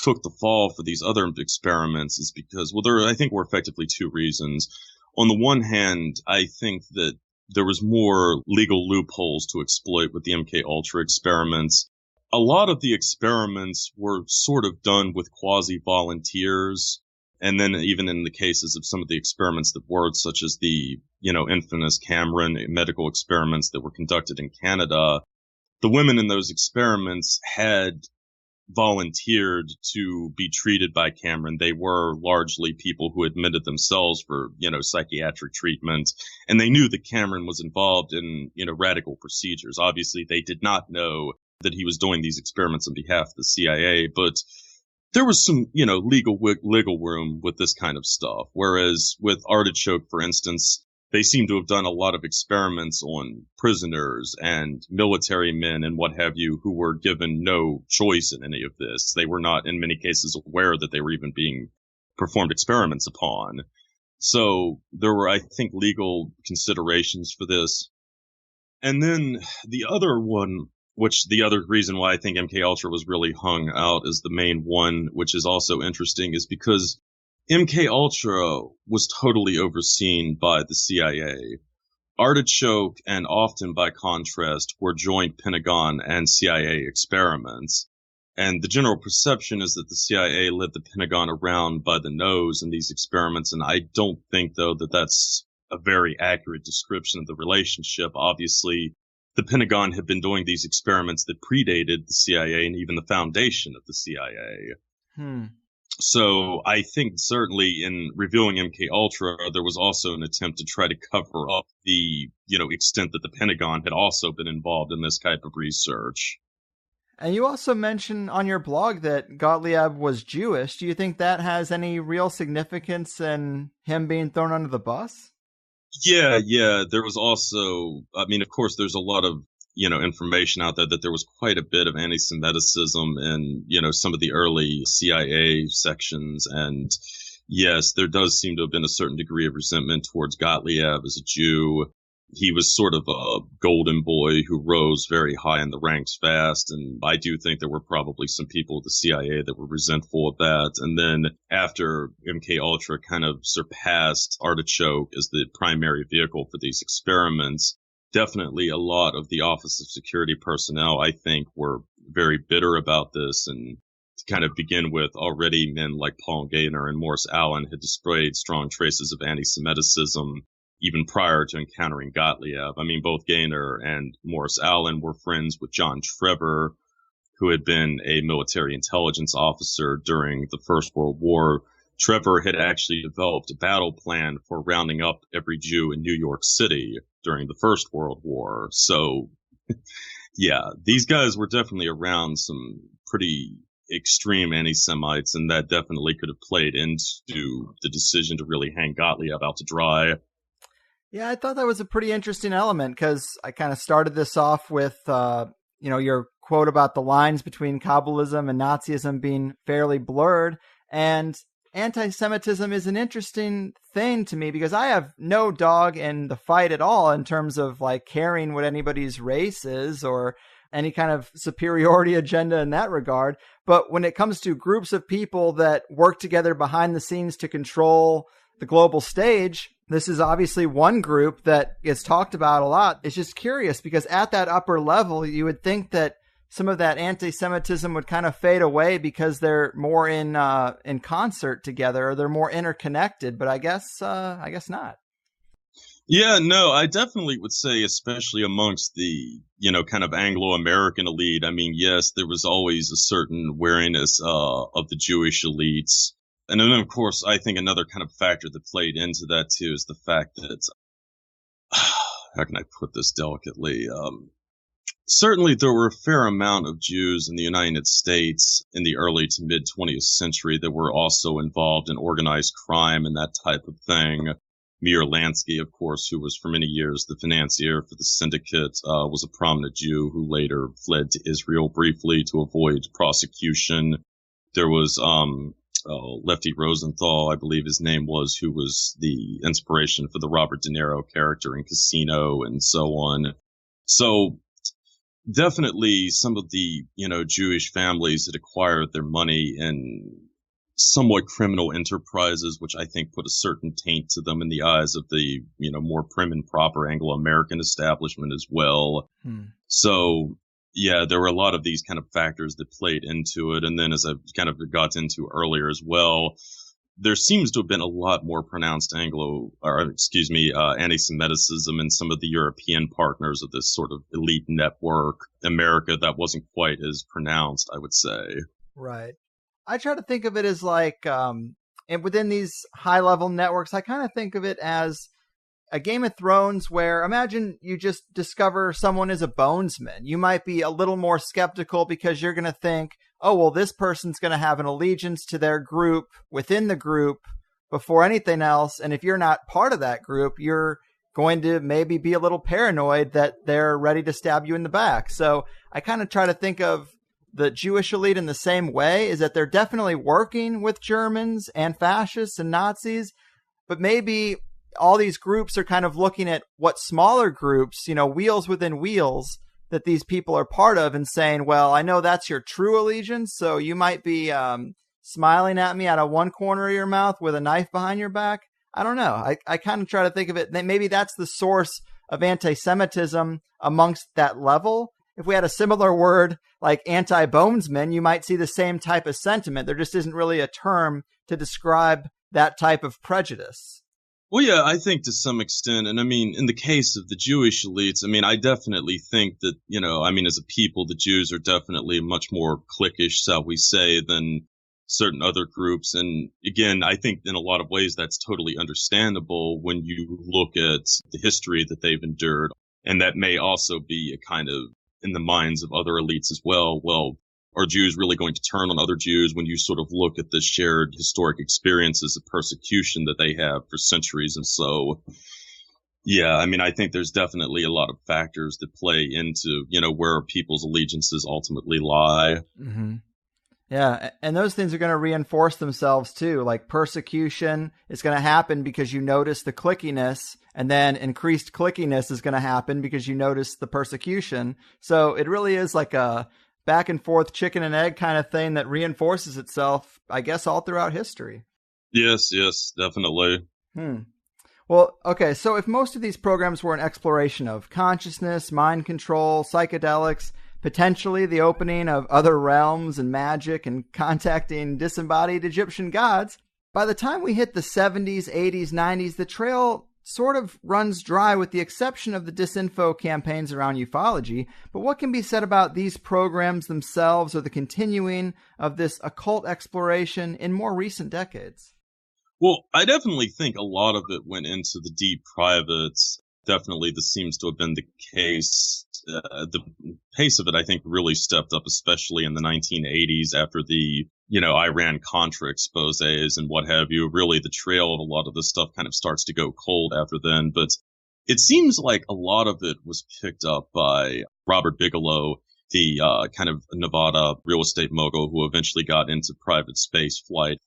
took the fall for these other experiments is because, I think were effectively two reasons. On the one hand, I think that there was more legal loopholes to exploit with the MK Ultra experiments. A lot of the experiments were sort of done with quasi-volunteers. And then even in the cases of some of the experiments that were, such as the, infamous Cameron medical experiments that were conducted in Canada, the women in those experiments had volunteered to be treated by Cameron. They were largely people who admitted themselves for, psychiatric treatment. And they knew that Cameron was involved in, radical procedures. Obviously, they did not know that he was doing these experiments on behalf of the CIA, but there was some, legal room with this kind of stuff. Whereas with Artichoke, for instance, they seem to have done a lot of experiments on prisoners and military men and what have you who were given no choice in any of this. They were not, in many cases, aware that they were even being performed experiments upon. So there were, I think, legal considerations for this. And then the other one, which the other reason why I think MK Ultra was really hung out as the main one, which is also interesting, is because MK Ultra was totally overseen by the CIA. Artichoke, and often by contrast, were joint Pentagon and CIA experiments. And the general perception is that the CIA led the Pentagon around by the nose in these experiments, and I don't think, though, that that's a very accurate description of the relationship. Obviously, the Pentagon had been doing these experiments that predated the CIA and even the foundation of the CIA. So I think certainly in reviewing MK Ultra, there was also an attempt to try to cover up the, extent that the Pentagon had also been involved in this type of research. And you also mentioned on your blog that Gottlieb was Jewish. Do you think that has any real significance in him being thrown under the bus? Yeah. There was also, of course, there's a lot of, information out there that there was quite a bit of anti-Semitism in, some of the early CIA sections. And yes, there does seem to have been a certain degree of resentment towards Gottlieb as a Jew. He was sort of a golden boy who rose very high in the ranks fast. And I do think there were probably some people at the CIA that were resentful of that. And then after MK Ultra kind of surpassed Artichoke as the primary vehicle for these experiments, definitely a lot of the Office of Security personnel, I think, were very bitter about this. And to kind of begin with, already men like Paul Gaynor and Morris Allen had displayed strong traces of anti-Semitism even prior to encountering Gottlieb. Both Gaynor and Morris Allen were friends with John Trevor, who had been a military intelligence officer during the First World War. Trevor had actually developed a battle plan for rounding up every Jew in New York City during the First World War. So, yeah, these guys were definitely around some pretty extreme anti-Semites, and that definitely could have played into the decision to really hang Gottlieb out to dry. Yeah, I thought that was a pretty interesting element because I kind of started this off with, your quote about the lines between Kabbalism and Nazism being fairly blurred. And anti-Semitism is an interesting thing to me because I have no dog in the fight at all in terms of caring what anybody's race is or any kind of superiority agenda in that regard. But when it comes to groups of people that work together behind the scenes to control the global stage, this is obviously one group that gets talked about a lot. It's just curious because at that upper level, you would think that some of that anti-Semitism would kind of fade away because they're more in concert together, or they're more interconnected. But I guess not. Yeah, no, I definitely would say, especially amongst the, kind of Anglo-American elite. I mean, yes, there was always a certain wariness of the Jewish elites. And then, of course, I think another kind of factor that played into that, too, is the fact that, how can I put this delicately? Certainly, there were a fair amount of Jews in the United States in the early to mid 20th century that were also involved in organized crime and that type of thing. Meir Lansky, of course, who was for many years the financier for the syndicate, was a prominent Jew who later fled to Israel briefly to avoid prosecution. There was Lefty Rosenthal, I believe his name was, who was the inspiration for the Robert De Niro character in Casino and so on. So definitely some of the, Jewish families had acquired their money in somewhat criminal enterprises, which I think put a certain taint to them in the eyes of the, more prim and proper Anglo-American establishment as well. So, yeah, there were a lot of these kind of factors that played into it. And then as I kind of got into earlier as well, there seems to have been a lot more pronounced anti-Semitism in some of the European partners of this sort of elite network. America, that wasn't quite as pronounced, I would say. Right. I try to think of it as like, and within these high-level networks, I kind of think of it as a Game of Thrones where imagine you just discover someone is a bonesman. You might be a little more skeptical because you're going to think, oh, well, this person's going to have an allegiance to their group within the group before anything else. And if you're not part of that group, you're going to maybe be a little paranoid that they're ready to stab you in the back. So I kind of try to think of the Jewish elite in the same way, is that they're definitely working with Germans and fascists and Nazis, but maybe all these groups are kind of looking at what smaller groups, wheels within wheels that these people are part of and saying, well, I know that's your true allegiance, so you might be smiling at me out of one corner of your mouth with a knife behind your back. I don't know. I kind of try to think of it, maybe that's the source of anti-Semitism amongst that level. If we had a similar word like anti-bonesman, you might see the same type of sentiment. There just isn't really a term to describe that type of prejudice. Well, yeah, I think to some extent, and I mean, in the case of the Jewish elites, I mean, I definitely think that, as a people, the Jews are definitely much more cliquish, shall we say, than certain other groups. And again, I think in a lot of ways that's totally understandable when you look at the history that they've endured. And that may also be a kind of in the minds of other elites as well. Well, are Jews really going to turn on other Jews when you sort of look at the shared historic experiences of persecution that they have for centuries? And so, yeah, I mean, I think there's definitely a lot of factors that play into, where people's allegiances ultimately lie. Mm-hmm. Yeah, and those things are going to reinforce themselves too. Like persecution is going to happen because you notice the clickiness, and then increased clickiness is going to happen because you notice the persecution. So it really is like a back and forth chicken and egg kind of thing that reinforces itself, I guess, all throughout history. Yes, definitely. Well, okay, so if most of these programs were an exploration of consciousness, mind control, psychedelics, potentially the opening of other realms and magic and contacting disembodied Egyptian gods, by the time we hit the 70s, 80s, 90s, the trail sort of runs dry with the exception of the disinfo campaigns around ufology. But what can be said about these programs themselves or the continuing of this occult exploration in more recent decades? Well, I definitely think a lot of it went into the deep privates. Definitely this seems to have been the case. The pace of it, I think, really stepped up, especially in the 1980s after the, Iran-Contra exposés and what have you. Really, the trail of a lot of this stuff kind of starts to go cold after then. But it seems like a lot of it was picked up by Robert Bigelow, the kind of Nevada real estate mogul who eventually got into private space flight.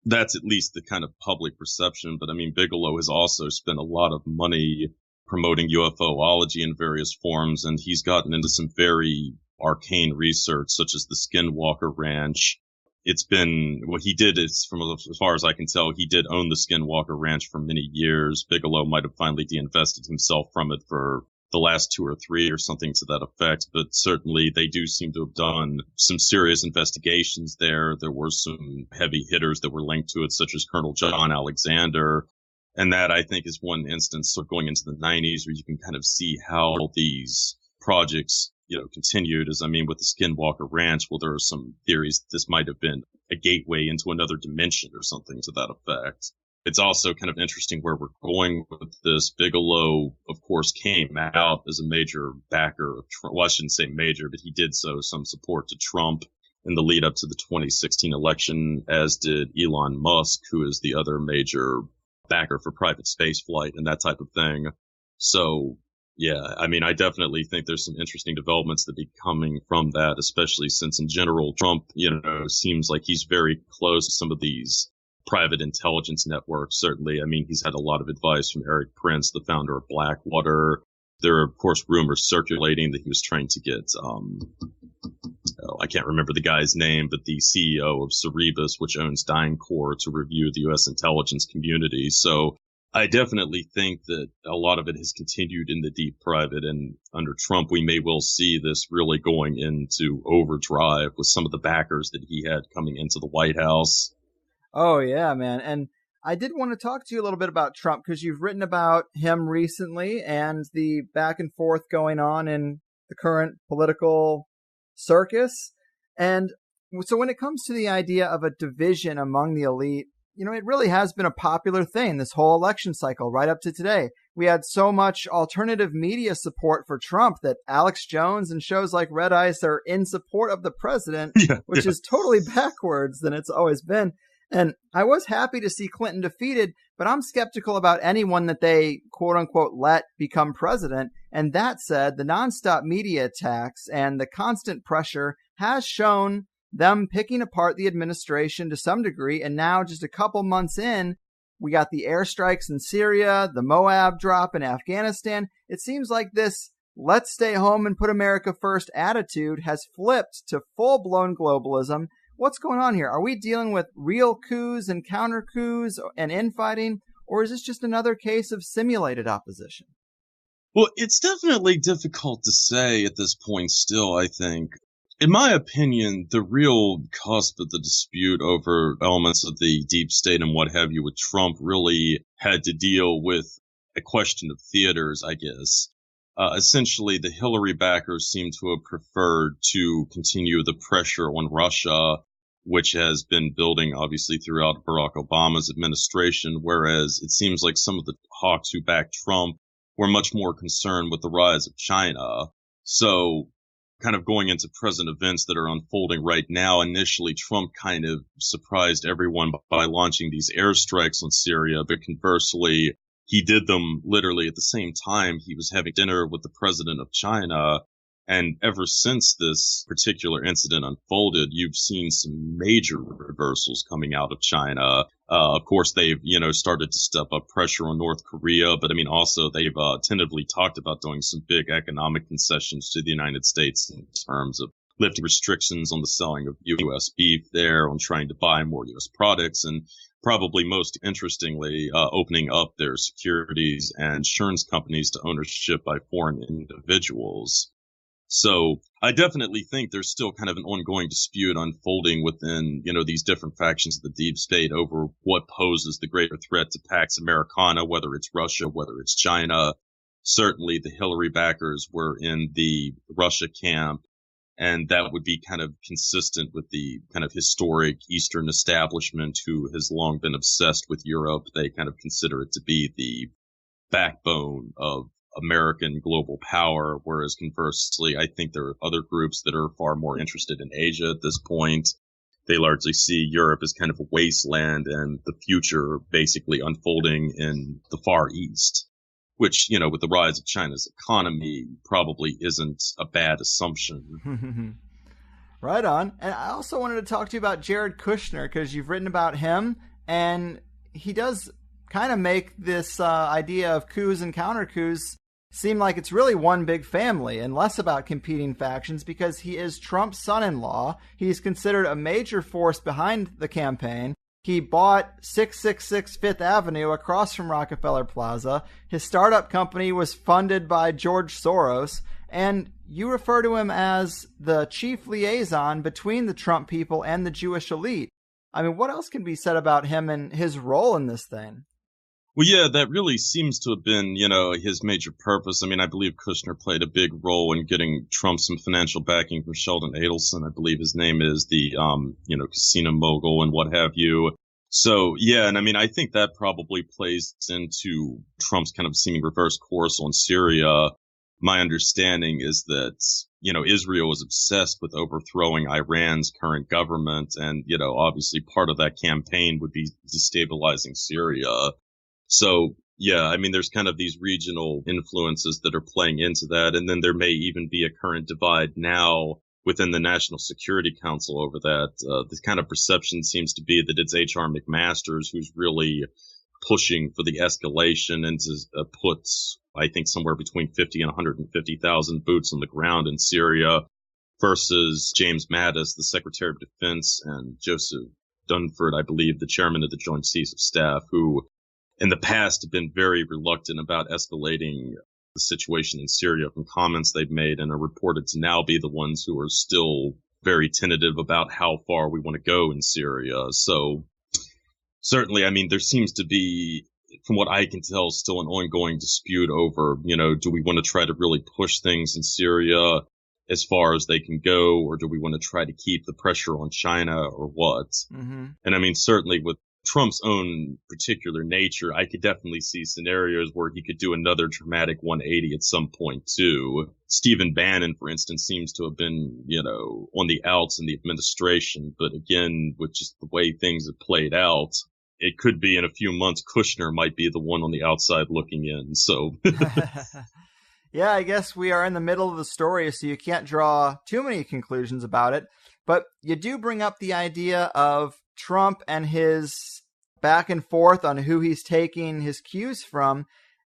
That's at least the kind of public perception. But I mean, Bigelow has also spent a lot of money promoting UFOlogy in various forms, and he's gotten into some very arcane research, such as the Skinwalker Ranch. It's been, what he did is, from as far as I can tell, he did own the Skinwalker Ranch for many years. Bigelow might have finally de-invested himself from it for the last 2 or 3 or something to that effect. But certainly they do seem to have done some serious investigations there. There were some heavy hitters that were linked to it, such as Colonel John Alexander. And that, I think, is one instance of going into the 90s where you can kind of see how these projects, continued. As I mean, with the Skinwalker Ranch, well, there are some theories that this might have been a gateway into another dimension or something to that effect. It's also kind of interesting where we're going with this. Bigelow, of course, came out as a major backer of Trump. Well, I shouldn't say major, but he did some support to Trump in the lead up to the 2016 election, as did Elon Musk, who is the other major backer for private space flight and that type of thing. So, yeah, I mean, I definitely think there's some interesting developments that be coming from that, especially since in general, Trump, seems like he's very close to some of these private intelligence networks. Certainly, I mean, he's had a lot of advice from Eric Prince, the founder of Blackwater. There are, of course, rumors circulating that he was trying to get, I can't remember the guy's name, but the CEO of Cerebus, which owns DynCorp, to review the U.S. intelligence community. So I definitely think that a lot of it has continued in the deep private, and under Trump, we may well see this really going into overdrive with some of the backers that he had coming into the White House. Oh, yeah, man. And I did want to talk to you a little bit about Trump, because you've written about him recently and the back and forth going on in the current political circus. And so when it comes to the idea of a division among the elite, it really has been a popular thing this whole election cycle right up to today. We had so much alternative media support for Trump that Alex Jones and shows like Red Ice are in support of the president, which is totally backwards than it's always been. And I was happy to see Clinton defeated, but I'm skeptical about anyone that they, quote unquote, let become president. And that said, the nonstop media attacks and the constant pressure has shown them picking apart the administration to some degree. And now, just a couple months in, we got the airstrikes in Syria, the Moab drop in Afghanistan. It seems like this let's stay home and put America first attitude has flipped to full-blown globalism. What's going on here? Are we dealing with real coups and counter coups and infighting, or is this just another case of simulated opposition? Well, it's definitely difficult to say at this point still, I think. In my opinion, the real cusp of the dispute over elements of the deep state and what have you with Trump really had to deal with a question of theaters, I guess. Essentially, the Hillary backers seem to have preferred to continue the pressure on Russia, which has been building, obviously, throughout Barack Obama's administration, whereas it seems like some of the hawks who backed Trump were much more concerned with the rise of China. So, kind of going into present events that are unfolding right now, initially Trump kind of surprised everyone by launching these airstrikes on Syria, but conversely, he did them literally at the same time he was having dinner with the president of China. And ever since this particular incident unfolded, you've seen some major reversals coming out of China. Of course, they've, started to step up pressure on North Korea. But I mean, also they've tentatively talked about doing some big economic concessions to the United States in terms of lifting restrictions on the selling of U.S. beef there, on trying to buy more U.S. products, and probably most interestingly, opening up their securities and insurance companies to ownership by foreign individuals. So I definitely think there's still kind of an ongoing dispute unfolding within, these different factions of the deep state over what poses the greater threat to Pax Americana, whether it's Russia, whether it's China. Certainly the Hillary backers were in the Russia camp, and that would be kind of consistent with the kind of historic Eastern establishment who has long been obsessed with Europe. They kind of consider it to be the backbone of American global power, whereas conversely, I think there are other groups that are far more interested in Asia at this point. They largely see Europe as kind of a wasteland and the future basically unfolding in the Far East, which, with the rise of China's economy, probably isn't a bad assumption. Right on. And I also wanted to talk to you about Jared Kushner, because you've written about him, and he does kind of make this idea of coups and counter coups seem like it's really one big family and less about competing factions, because he is Trump's son-in-law. He's considered a major force behind the campaign. He bought 666 Fifth Avenue across from Rockefeller Plaza. His startup company was funded by George Soros. And you refer to him as the chief liaison between the Trump people and the Jewish elite. I mean, what else can be said about him and his role in this thing? Well, yeah, that really seems to have been, his major purpose. I mean, I believe Kushner played a big role in getting Trump some financial backing from Sheldon Adelson. I believe his name is the, casino mogul and what have you. So, yeah, and I mean, I think that probably plays into Trump's kind of seeming reverse course on Syria. My understanding is that, Israel is obsessed with overthrowing Iran's current government. And, obviously part of that campaign would be destabilizing Syria. So, yeah, I mean, there's kind of these regional influences that are playing into that. And then there may even be a current divide now within the National Security Council over that. The kind of perception seems to be that it's H.R. McMaster's who's really pushing for the escalation and to put, I think, somewhere between 50 and 150,000 boots on the ground in Syria versus James Mattis, the Secretary of Defense, and Joseph Dunford, I believe, the chairman of the Joint Chiefs of Staff, who in the past have been very reluctant about escalating the situation in Syria from comments they've made and are reported to now be the ones who are still very tentative about how far we want to go in Syria. So certainly, I mean, there seems to be, from what I can tell, still an ongoing dispute over, do we want to try to really push things in Syria as far as they can go, or do we want to try to keep the pressure on China or what? Mm-hmm. And I mean, certainly with Trump's own particular nature, I could definitely see scenarios where he could do another dramatic 180 at some point too. Stephen Bannon, for instance, seems to have been, on the outs in the administration. But again, with just the way things have played out, it could be in a few months Kushner might be the one on the outside looking in. So yeah, I guess we are in the middle of the story, so you can't draw too many conclusions about it. But you do bring up the idea of Trump and his back and forth on who he's taking his cues from.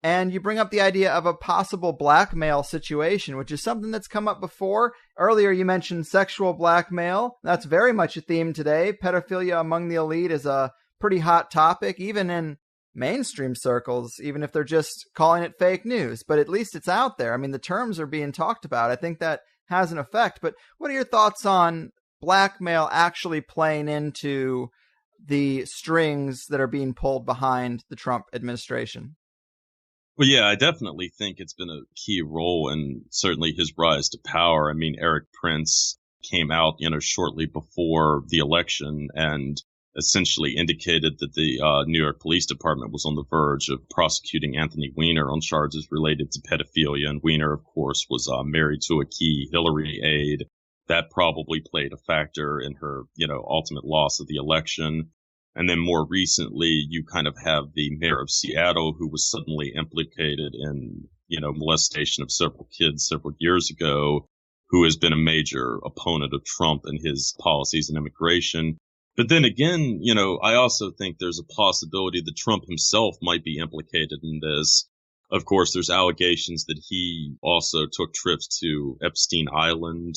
And you bring up the idea of a possible blackmail situation, which is something that's come up before. Earlier, you mentioned sexual blackmail. That's very much a theme today. Pedophilia among the elite is a pretty hot topic, even in mainstream circles, even if they're just calling it fake news. But at least it's out there. I mean, the terms are being talked about. I think that has an effect. But what are your thoughts on blackmail actually playing into the strings that are being pulled behind the Trump administration? Well, yeah, I definitely think it's been a key role in certainly his rise to power. I mean, Eric Prince came out, shortly before the election and essentially indicated that the New York Police Department was on the verge of prosecuting Anthony Weiner on charges related to pedophilia. And Weiner, of course, was married to a key Hillary aide. That probably played a factor in her, ultimate loss of the election. And then more recently, you kind of have the mayor of Seattle who was suddenly implicated in, molestation of several kids several years ago, who has been a major opponent of Trump and his policies and immigration. But then again, I also think there's a possibility that Trump himself might be implicated in this. Of course, there's allegations that he also took trips to Epstein Island,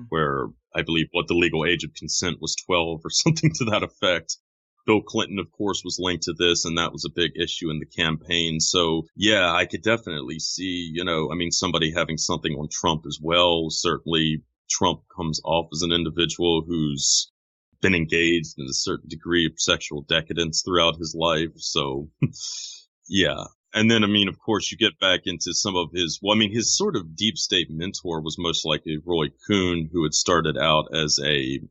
where I believe the legal age of consent was 12 or something to that effect. Bill Clinton, of course, was linked to this, and that was a big issue in the campaign. So, yeah, I could definitely see, somebody having something on Trump as well. Certainly, Trump comes off as an individual who's been engaged in a certain degree of sexual decadence throughout his life. So, yeah. And then, of course, you get back into some of his sort of deep state mentor was most likely Roy Cohn, who had started out as a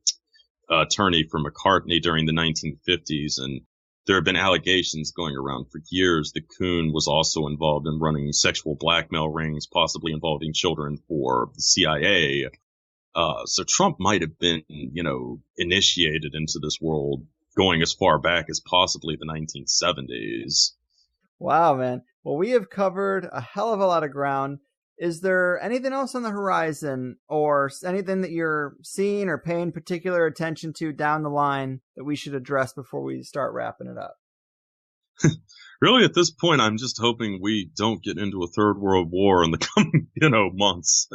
attorney for McCartney during the 1950s. And there have been allegations going around for years that Cohn was also involved in running sexual blackmail rings, possibly involving children for the CIA. So Trump might have been, initiated into this world going as far back as possibly the 1970s. Wow, man. Well, we have covered a hell of a lot of ground. Is there anything else on the horizon or anything that you're seeing or paying particular attention to down the line that we should address before we start wrapping it up? Really, at this point, I'm just hoping we don't get into a third world war in the coming, months.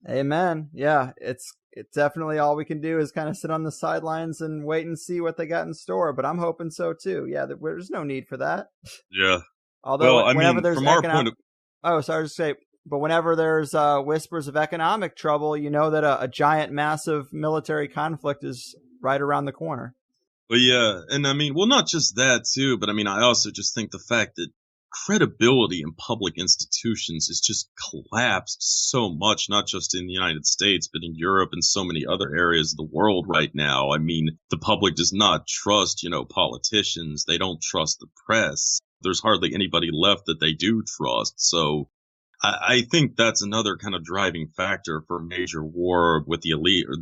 Amen. Yeah, it's it's definitely all we can do is kind of sit on the sidelines and wait and see what they got in store. But I'm hoping so too. Yeah, there's no need for that. Yeah. Although Well, I whenever mean, there's from our point of sorry to say, but whenever there's whispers of economic trouble, you know that a giant, massive military conflict is right around the corner. Well, yeah, and I mean, well, not just that too, but I mean, I also just think the fact that credibility in public institutions has just collapsed so much, not just in the United States, but in Europe and so many other areas of the world right now. I mean, the public does not trust, politicians. They don't trust the press. There's hardly anybody left that they do trust. So I think that's another kind of driving factor for a major war with the elite, or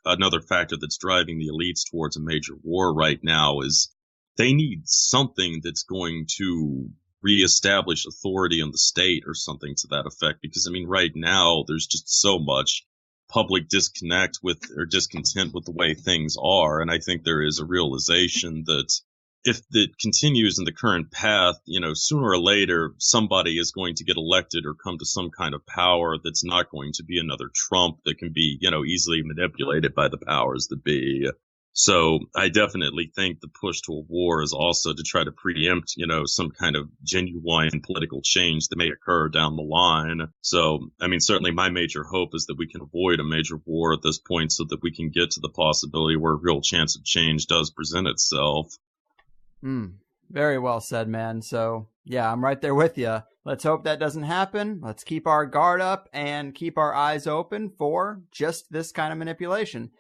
another factor that's driving the elites towards a major war right now is they need something that's going to reestablish authority in the state or something to that effect. Because, I mean, right now there's just so much public discontent with the way things are. And I think there is a realization that if it continues in the current path, sooner or later, somebody is going to get elected or come to some kind of power that's not going to be another Trump that can be, easily manipulated by the powers that be. So I definitely think the push to a war is also to try to preempt, some kind of genuine political change that may occur down the line. So, I mean, certainly my major hope is that we can avoid a major war at this point so that we can get to the possibility where a real chance of change does present itself. Very well said, man. So, yeah, I'm right there with you. Let's hope that doesn't happen. Let's keep our guard up and keep our eyes open for just this kind of manipulation.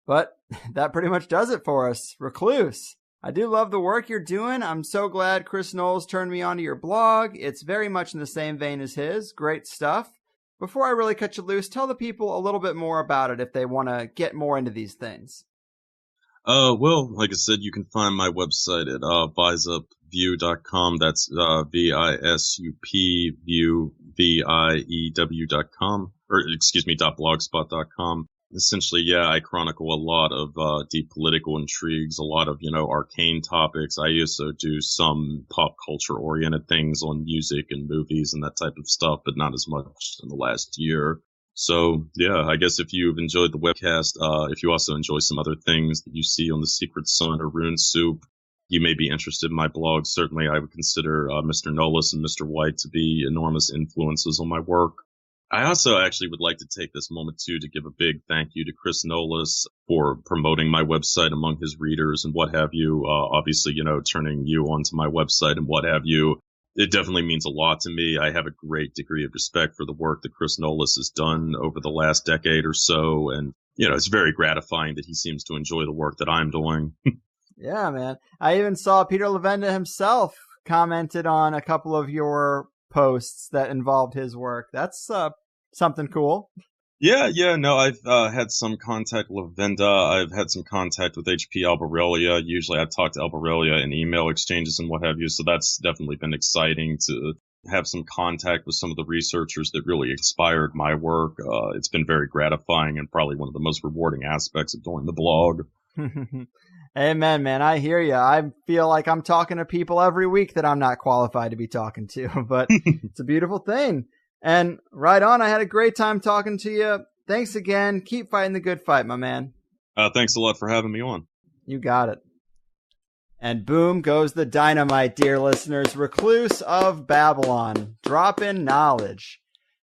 But that pretty much does it for us. Recluse, I do love the work you're doing. I'm so glad Chris Knowles turned me onto your blog. It's very much in the same vein as his. Great stuff. Before I really cut you loose, tell the people a little bit more about it if they want to get more into these things. Well, like I said, you can find my website at visupview.com. That's VISUP view VIEW.com, or excuse me, .blogspot.com. Essentially, yeah, I chronicle a lot of deep political intrigues, a lot of, arcane topics. I also do some pop culture oriented things on music and movies and that type of stuff, but not as much in the last year. So, yeah, I guess if you've enjoyed the webcast, if you also enjoy some other things that you see on the Secret Sun or Rune Soup, you may be interested in my blog. Certainly, I would consider Mr. Knowles and Mr. White to be enormous influences on my work. I also actually would like to take this moment, too, to give a big thank you to Chris Knowles for promoting my website among his readers and what have you. Obviously, turning you onto my website and what have you. It definitely means a lot to me. I have a great degree of respect for the work that Chris Knowles has done over the last decade or so. And, it's very gratifying that he seems to enjoy the work that I'm doing. Yeah, man. I even saw Peter Levenda himself commented on a couple of your posts that involved his work. That's something cool. Yeah, no, I've had some contact with Levenda. I've had some contact with HP Albarelia. Usually I talk to Albarelia in email exchanges and what have you, so that's definitely been exciting to have some contact with some of the researchers that really inspired my work. It's been very gratifying and probably one of the most rewarding aspects of doing the blog. Amen, man. I hear you. I feel like I'm talking to people every week that I'm not qualified to be talking to, but it's a beautiful thing. And right on, I had a great time talking to you. Thanks again. Keep fighting the good fight, my man. Thanks a lot for having me on. You got it. And boom goes the dynamite, dear listeners. Recluse of Babylon. Drop in knowledge.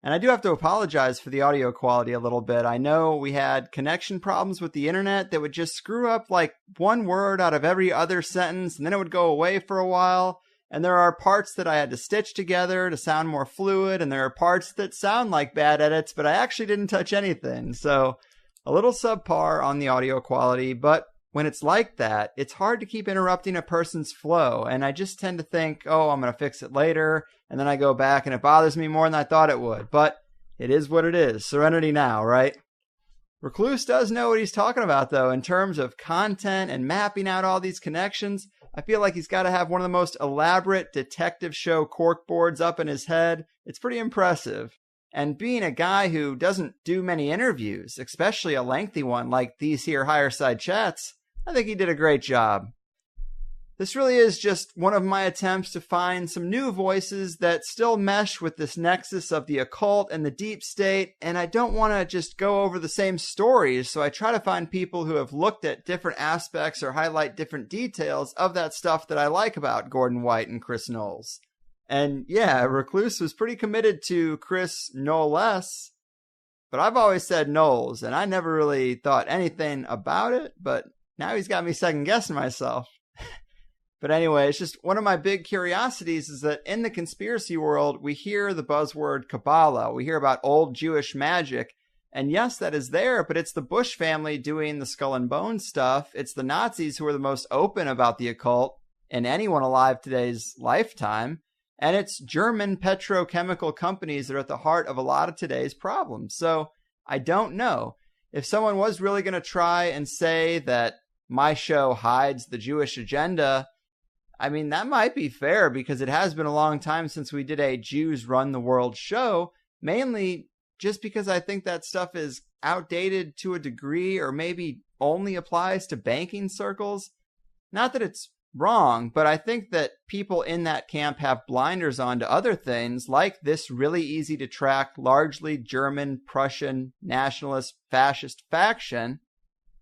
And I do have to apologize for the audio quality a little bit. I know we had connection problems with the internet that would just screw up like one word out of every other sentence, and then it would go away for a while. And there are parts that I had to stitch together to sound more fluid, and there are parts that sound like bad edits, but I actually didn't touch anything. So a little subpar on the audio quality, but when it's like that, it's hard to keep interrupting a person's flow. And I just tend to think, oh, I'm going to fix it later. And then I go back and it bothers me more than I thought it would. But it is what it is. Serenity now, right? Recluse does know what he's talking about, though, in terms of content and mapping out all these connections. I feel like he's got to have one of the most elaborate detective show corkboards up in his head. It's pretty impressive. And being a guy who doesn't do many interviews, especially a lengthy one like these here Higherside Chats, I think he did a great job. This really is just one of my attempts to find some new voices that still mesh with this nexus of the occult and the deep state, and I don't want to just go over the same stories, so I try to find people who have looked at different aspects or highlight different details of that stuff that I like about Gordon White and Chris Knowles. And yeah, Recluse was pretty committed to Chris Knowles, but I've always said Knowles, and I never really thought anything about it, but now he's got me second-guessing myself. But anyway, it's just one of my big curiosities is that in the conspiracy world, we hear the buzzword Kabbalah. We hear about old Jewish magic. And yes, that is there, but it's the Bush family doing the skull and bones stuff. It's the Nazis who are the most open about the occult in anyone alive today's lifetime. And it's German petrochemical companies that are at the heart of a lot of today's problems. So I don't know. If someone was really going to try and say that my show hides the Jewish agenda, I mean, that might be fair because it has been a long time since we did a Jews Run the World show, mainly just because I think that stuff is outdated to a degree or maybe only applies to banking circles. Not that it's wrong, but I think that people in that camp have blinders on to other things like this really easy to track, largely German, Prussian, nationalist, fascist faction.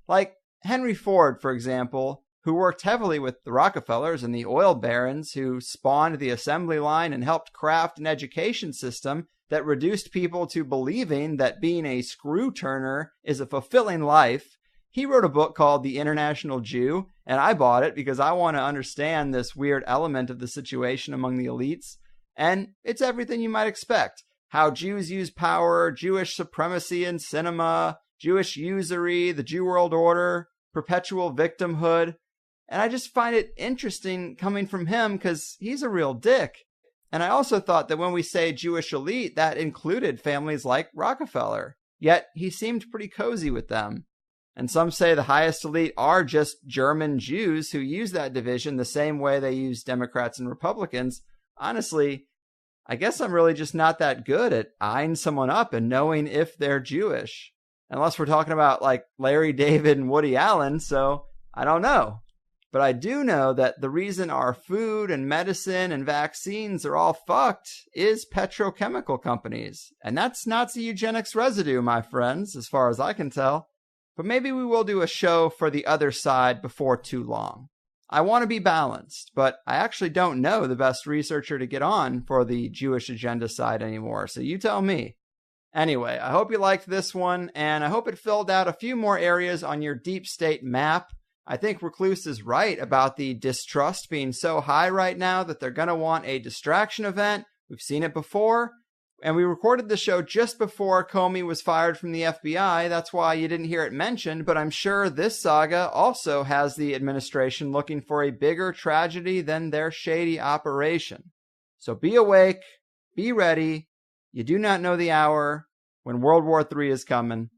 Like Henry Ford, for example, who worked heavily with the Rockefellers and the oil barons who spawned the assembly line and helped craft an education system that reduced people to believing that being a screw turner is a fulfilling life. He wrote a book called The International Jew, and I bought it because I want to understand this weird element of the situation among the elites. And it's everything you might expect. How Jews use power, Jewish supremacy in cinema, Jewish usury, the Jew world order, perpetual victimhood. And I just find it interesting coming from him because he's a real dick. And I also thought that when we say Jewish elite, that included families like Rockefeller. Yet he seemed pretty cozy with them. And some say the highest elite are just German Jews who use that division the same way they use Democrats and Republicans. Honestly, I guess I'm really just not that good at eyeing someone up and knowing if they're Jewish. Unless we're talking about like Larry David and Woody Allen, so I don't know. But I do know that the reason our food and medicine and vaccines are all fucked is petrochemical companies. And that's Nazi eugenics residue, my friends, as far as I can tell. But maybe we will do a show for the other side before too long. I want to be balanced, but I actually don't know the best researcher to get on for the Jewish agenda side anymore, so you tell me. Anyway, I hope you liked this one, and I hope it filled out a few more areas on your deep state map. I think Recluse is right about the distrust being so high right now that they're going to want a distraction event. We've seen it before. And we recorded the show just before Comey was fired from the FBI. That's why you didn't hear it mentioned. But I'm sure this saga also has the administration looking for a bigger tragedy than their shady operation. So be awake. Be ready. You do not know the hour when World War III is coming.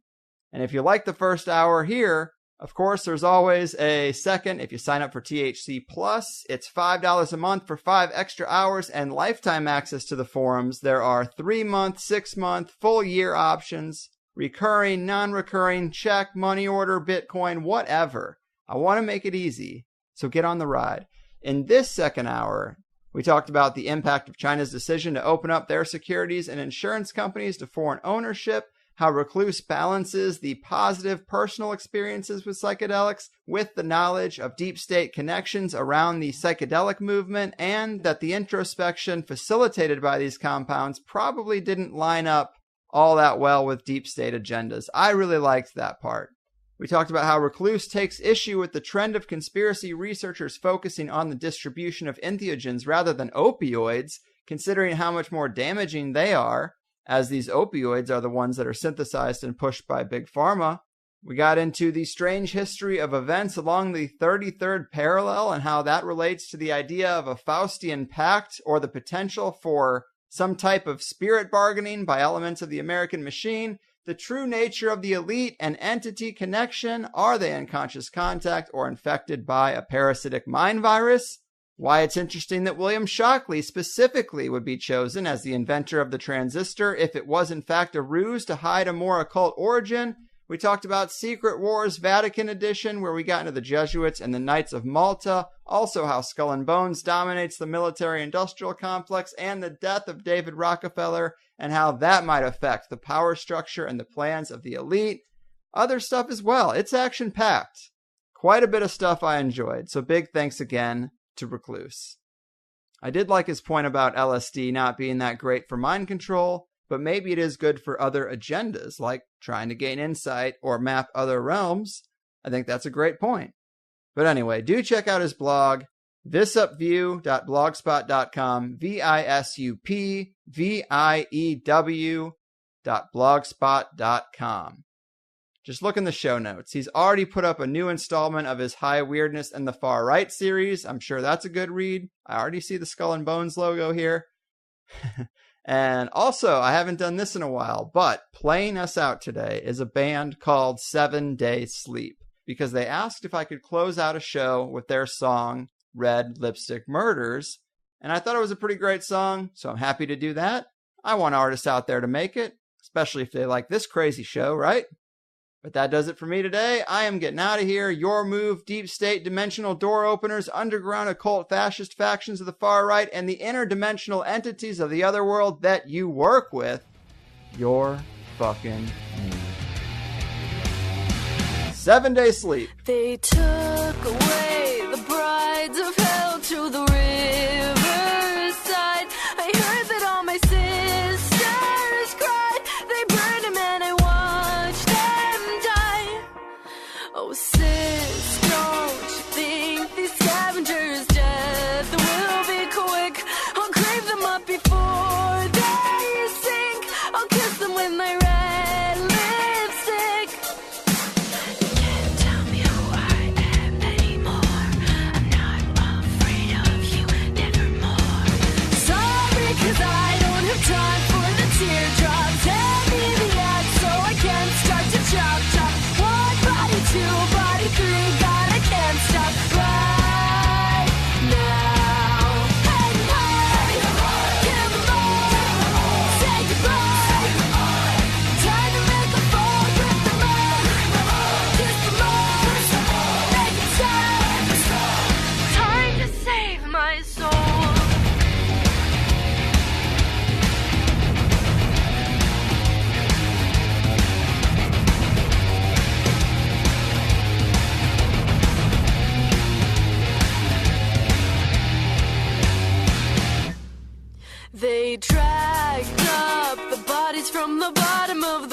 And if you like the first hour here, of course, there's always a second. If you sign up for THC Plus, it's $5 a month for 5 extra hours and lifetime access to the forums. There are 3-month, 6-month, full year options, recurring, non-recurring, check, money order, Bitcoin, whatever. I want to make it easy, so get on the ride. In this second hour, we talked about the impact of China's decision to open up their securities and insurance companies to foreign ownership, how Recluse balances the positive personal experiences with psychedelics with the knowledge of deep state connections around the psychedelic movement, and that the introspection facilitated by these compounds probably didn't line up all that well with deep state agendas. I really liked that part. We talked about how Recluse takes issue with the trend of conspiracy researchers focusing on the distribution of entheogens rather than opioids, considering how much more damaging they are, as these opioids are the ones that are synthesized and pushed by Big Pharma. We got into the strange history of events along the 33rd parallel and how that relates to the idea of a Faustian pact or the potential for some type of spirit bargaining by elements of the American machine, the true nature of the elite and entity connection. Are they in conscious contact or infected by a parasitic mind virus? Why it's interesting that William Shockley specifically would be chosen as the inventor of the transistor if it was in fact a ruse to hide a more occult origin. We talked about Secret Wars Vatican Edition, where we got into the Jesuits and the Knights of Malta, also how Skull and Bones dominates the military-industrial complex, and the death of David Rockefeller, and how that might affect the power structure and the plans of the elite. Other stuff as well. It's action-packed. Quite a bit of stuff I enjoyed, so big thanks again to Recluse. I did like his point about LSD not being that great for mind control, but maybe it is good for other agendas, like trying to gain insight or map other realms. I think that's a great point. But anyway, do check out his blog, visupview.blogspot.com, visupview.blogspot.com. Just look in the show notes. He's already put up a new installment of his High Weirdness and the Far Right series. I'm sure that's a good read. I already see the Skull and Bones logo here. And also, I haven't done this in a while, but playing us out today is a band called 7 Day Sleep, because they asked if I could close out a show with their song, Red Lipstick Murders, and I thought it was a pretty great song, so I'm happy to do that. I want artists out there to make it, especially if they like this crazy show, right? But that does it for me today. I am getting out of here. Your move, deep state, dimensional door openers, underground occult fascist factions of the far right, and the interdimensional entities of the other world that you work with. Your fucking move. 7 Day Sleep. They took away the brides of hell to the riverside. I heard that all my sisters cried. They burned him and I watched them die. Oh sis, don't you think these scavengers' death will be quick? I'll crave them up before they sink. I'll kiss them with my red lipstick. You can't tell me who I am anymore. I'm not afraid of you, nevermore. Sorry, 'cause I don't have time for the teardrops. Hand me the axe so I can start to chop, chop. 1 body, 2 body, 3. God, I can't stop right now. Hey, hey, kill them all. Say goodbye. Time to make a fall, rip them up. Kiss them all. Make it stop. Time to save my soul. They dragged up the bodies from the bottom of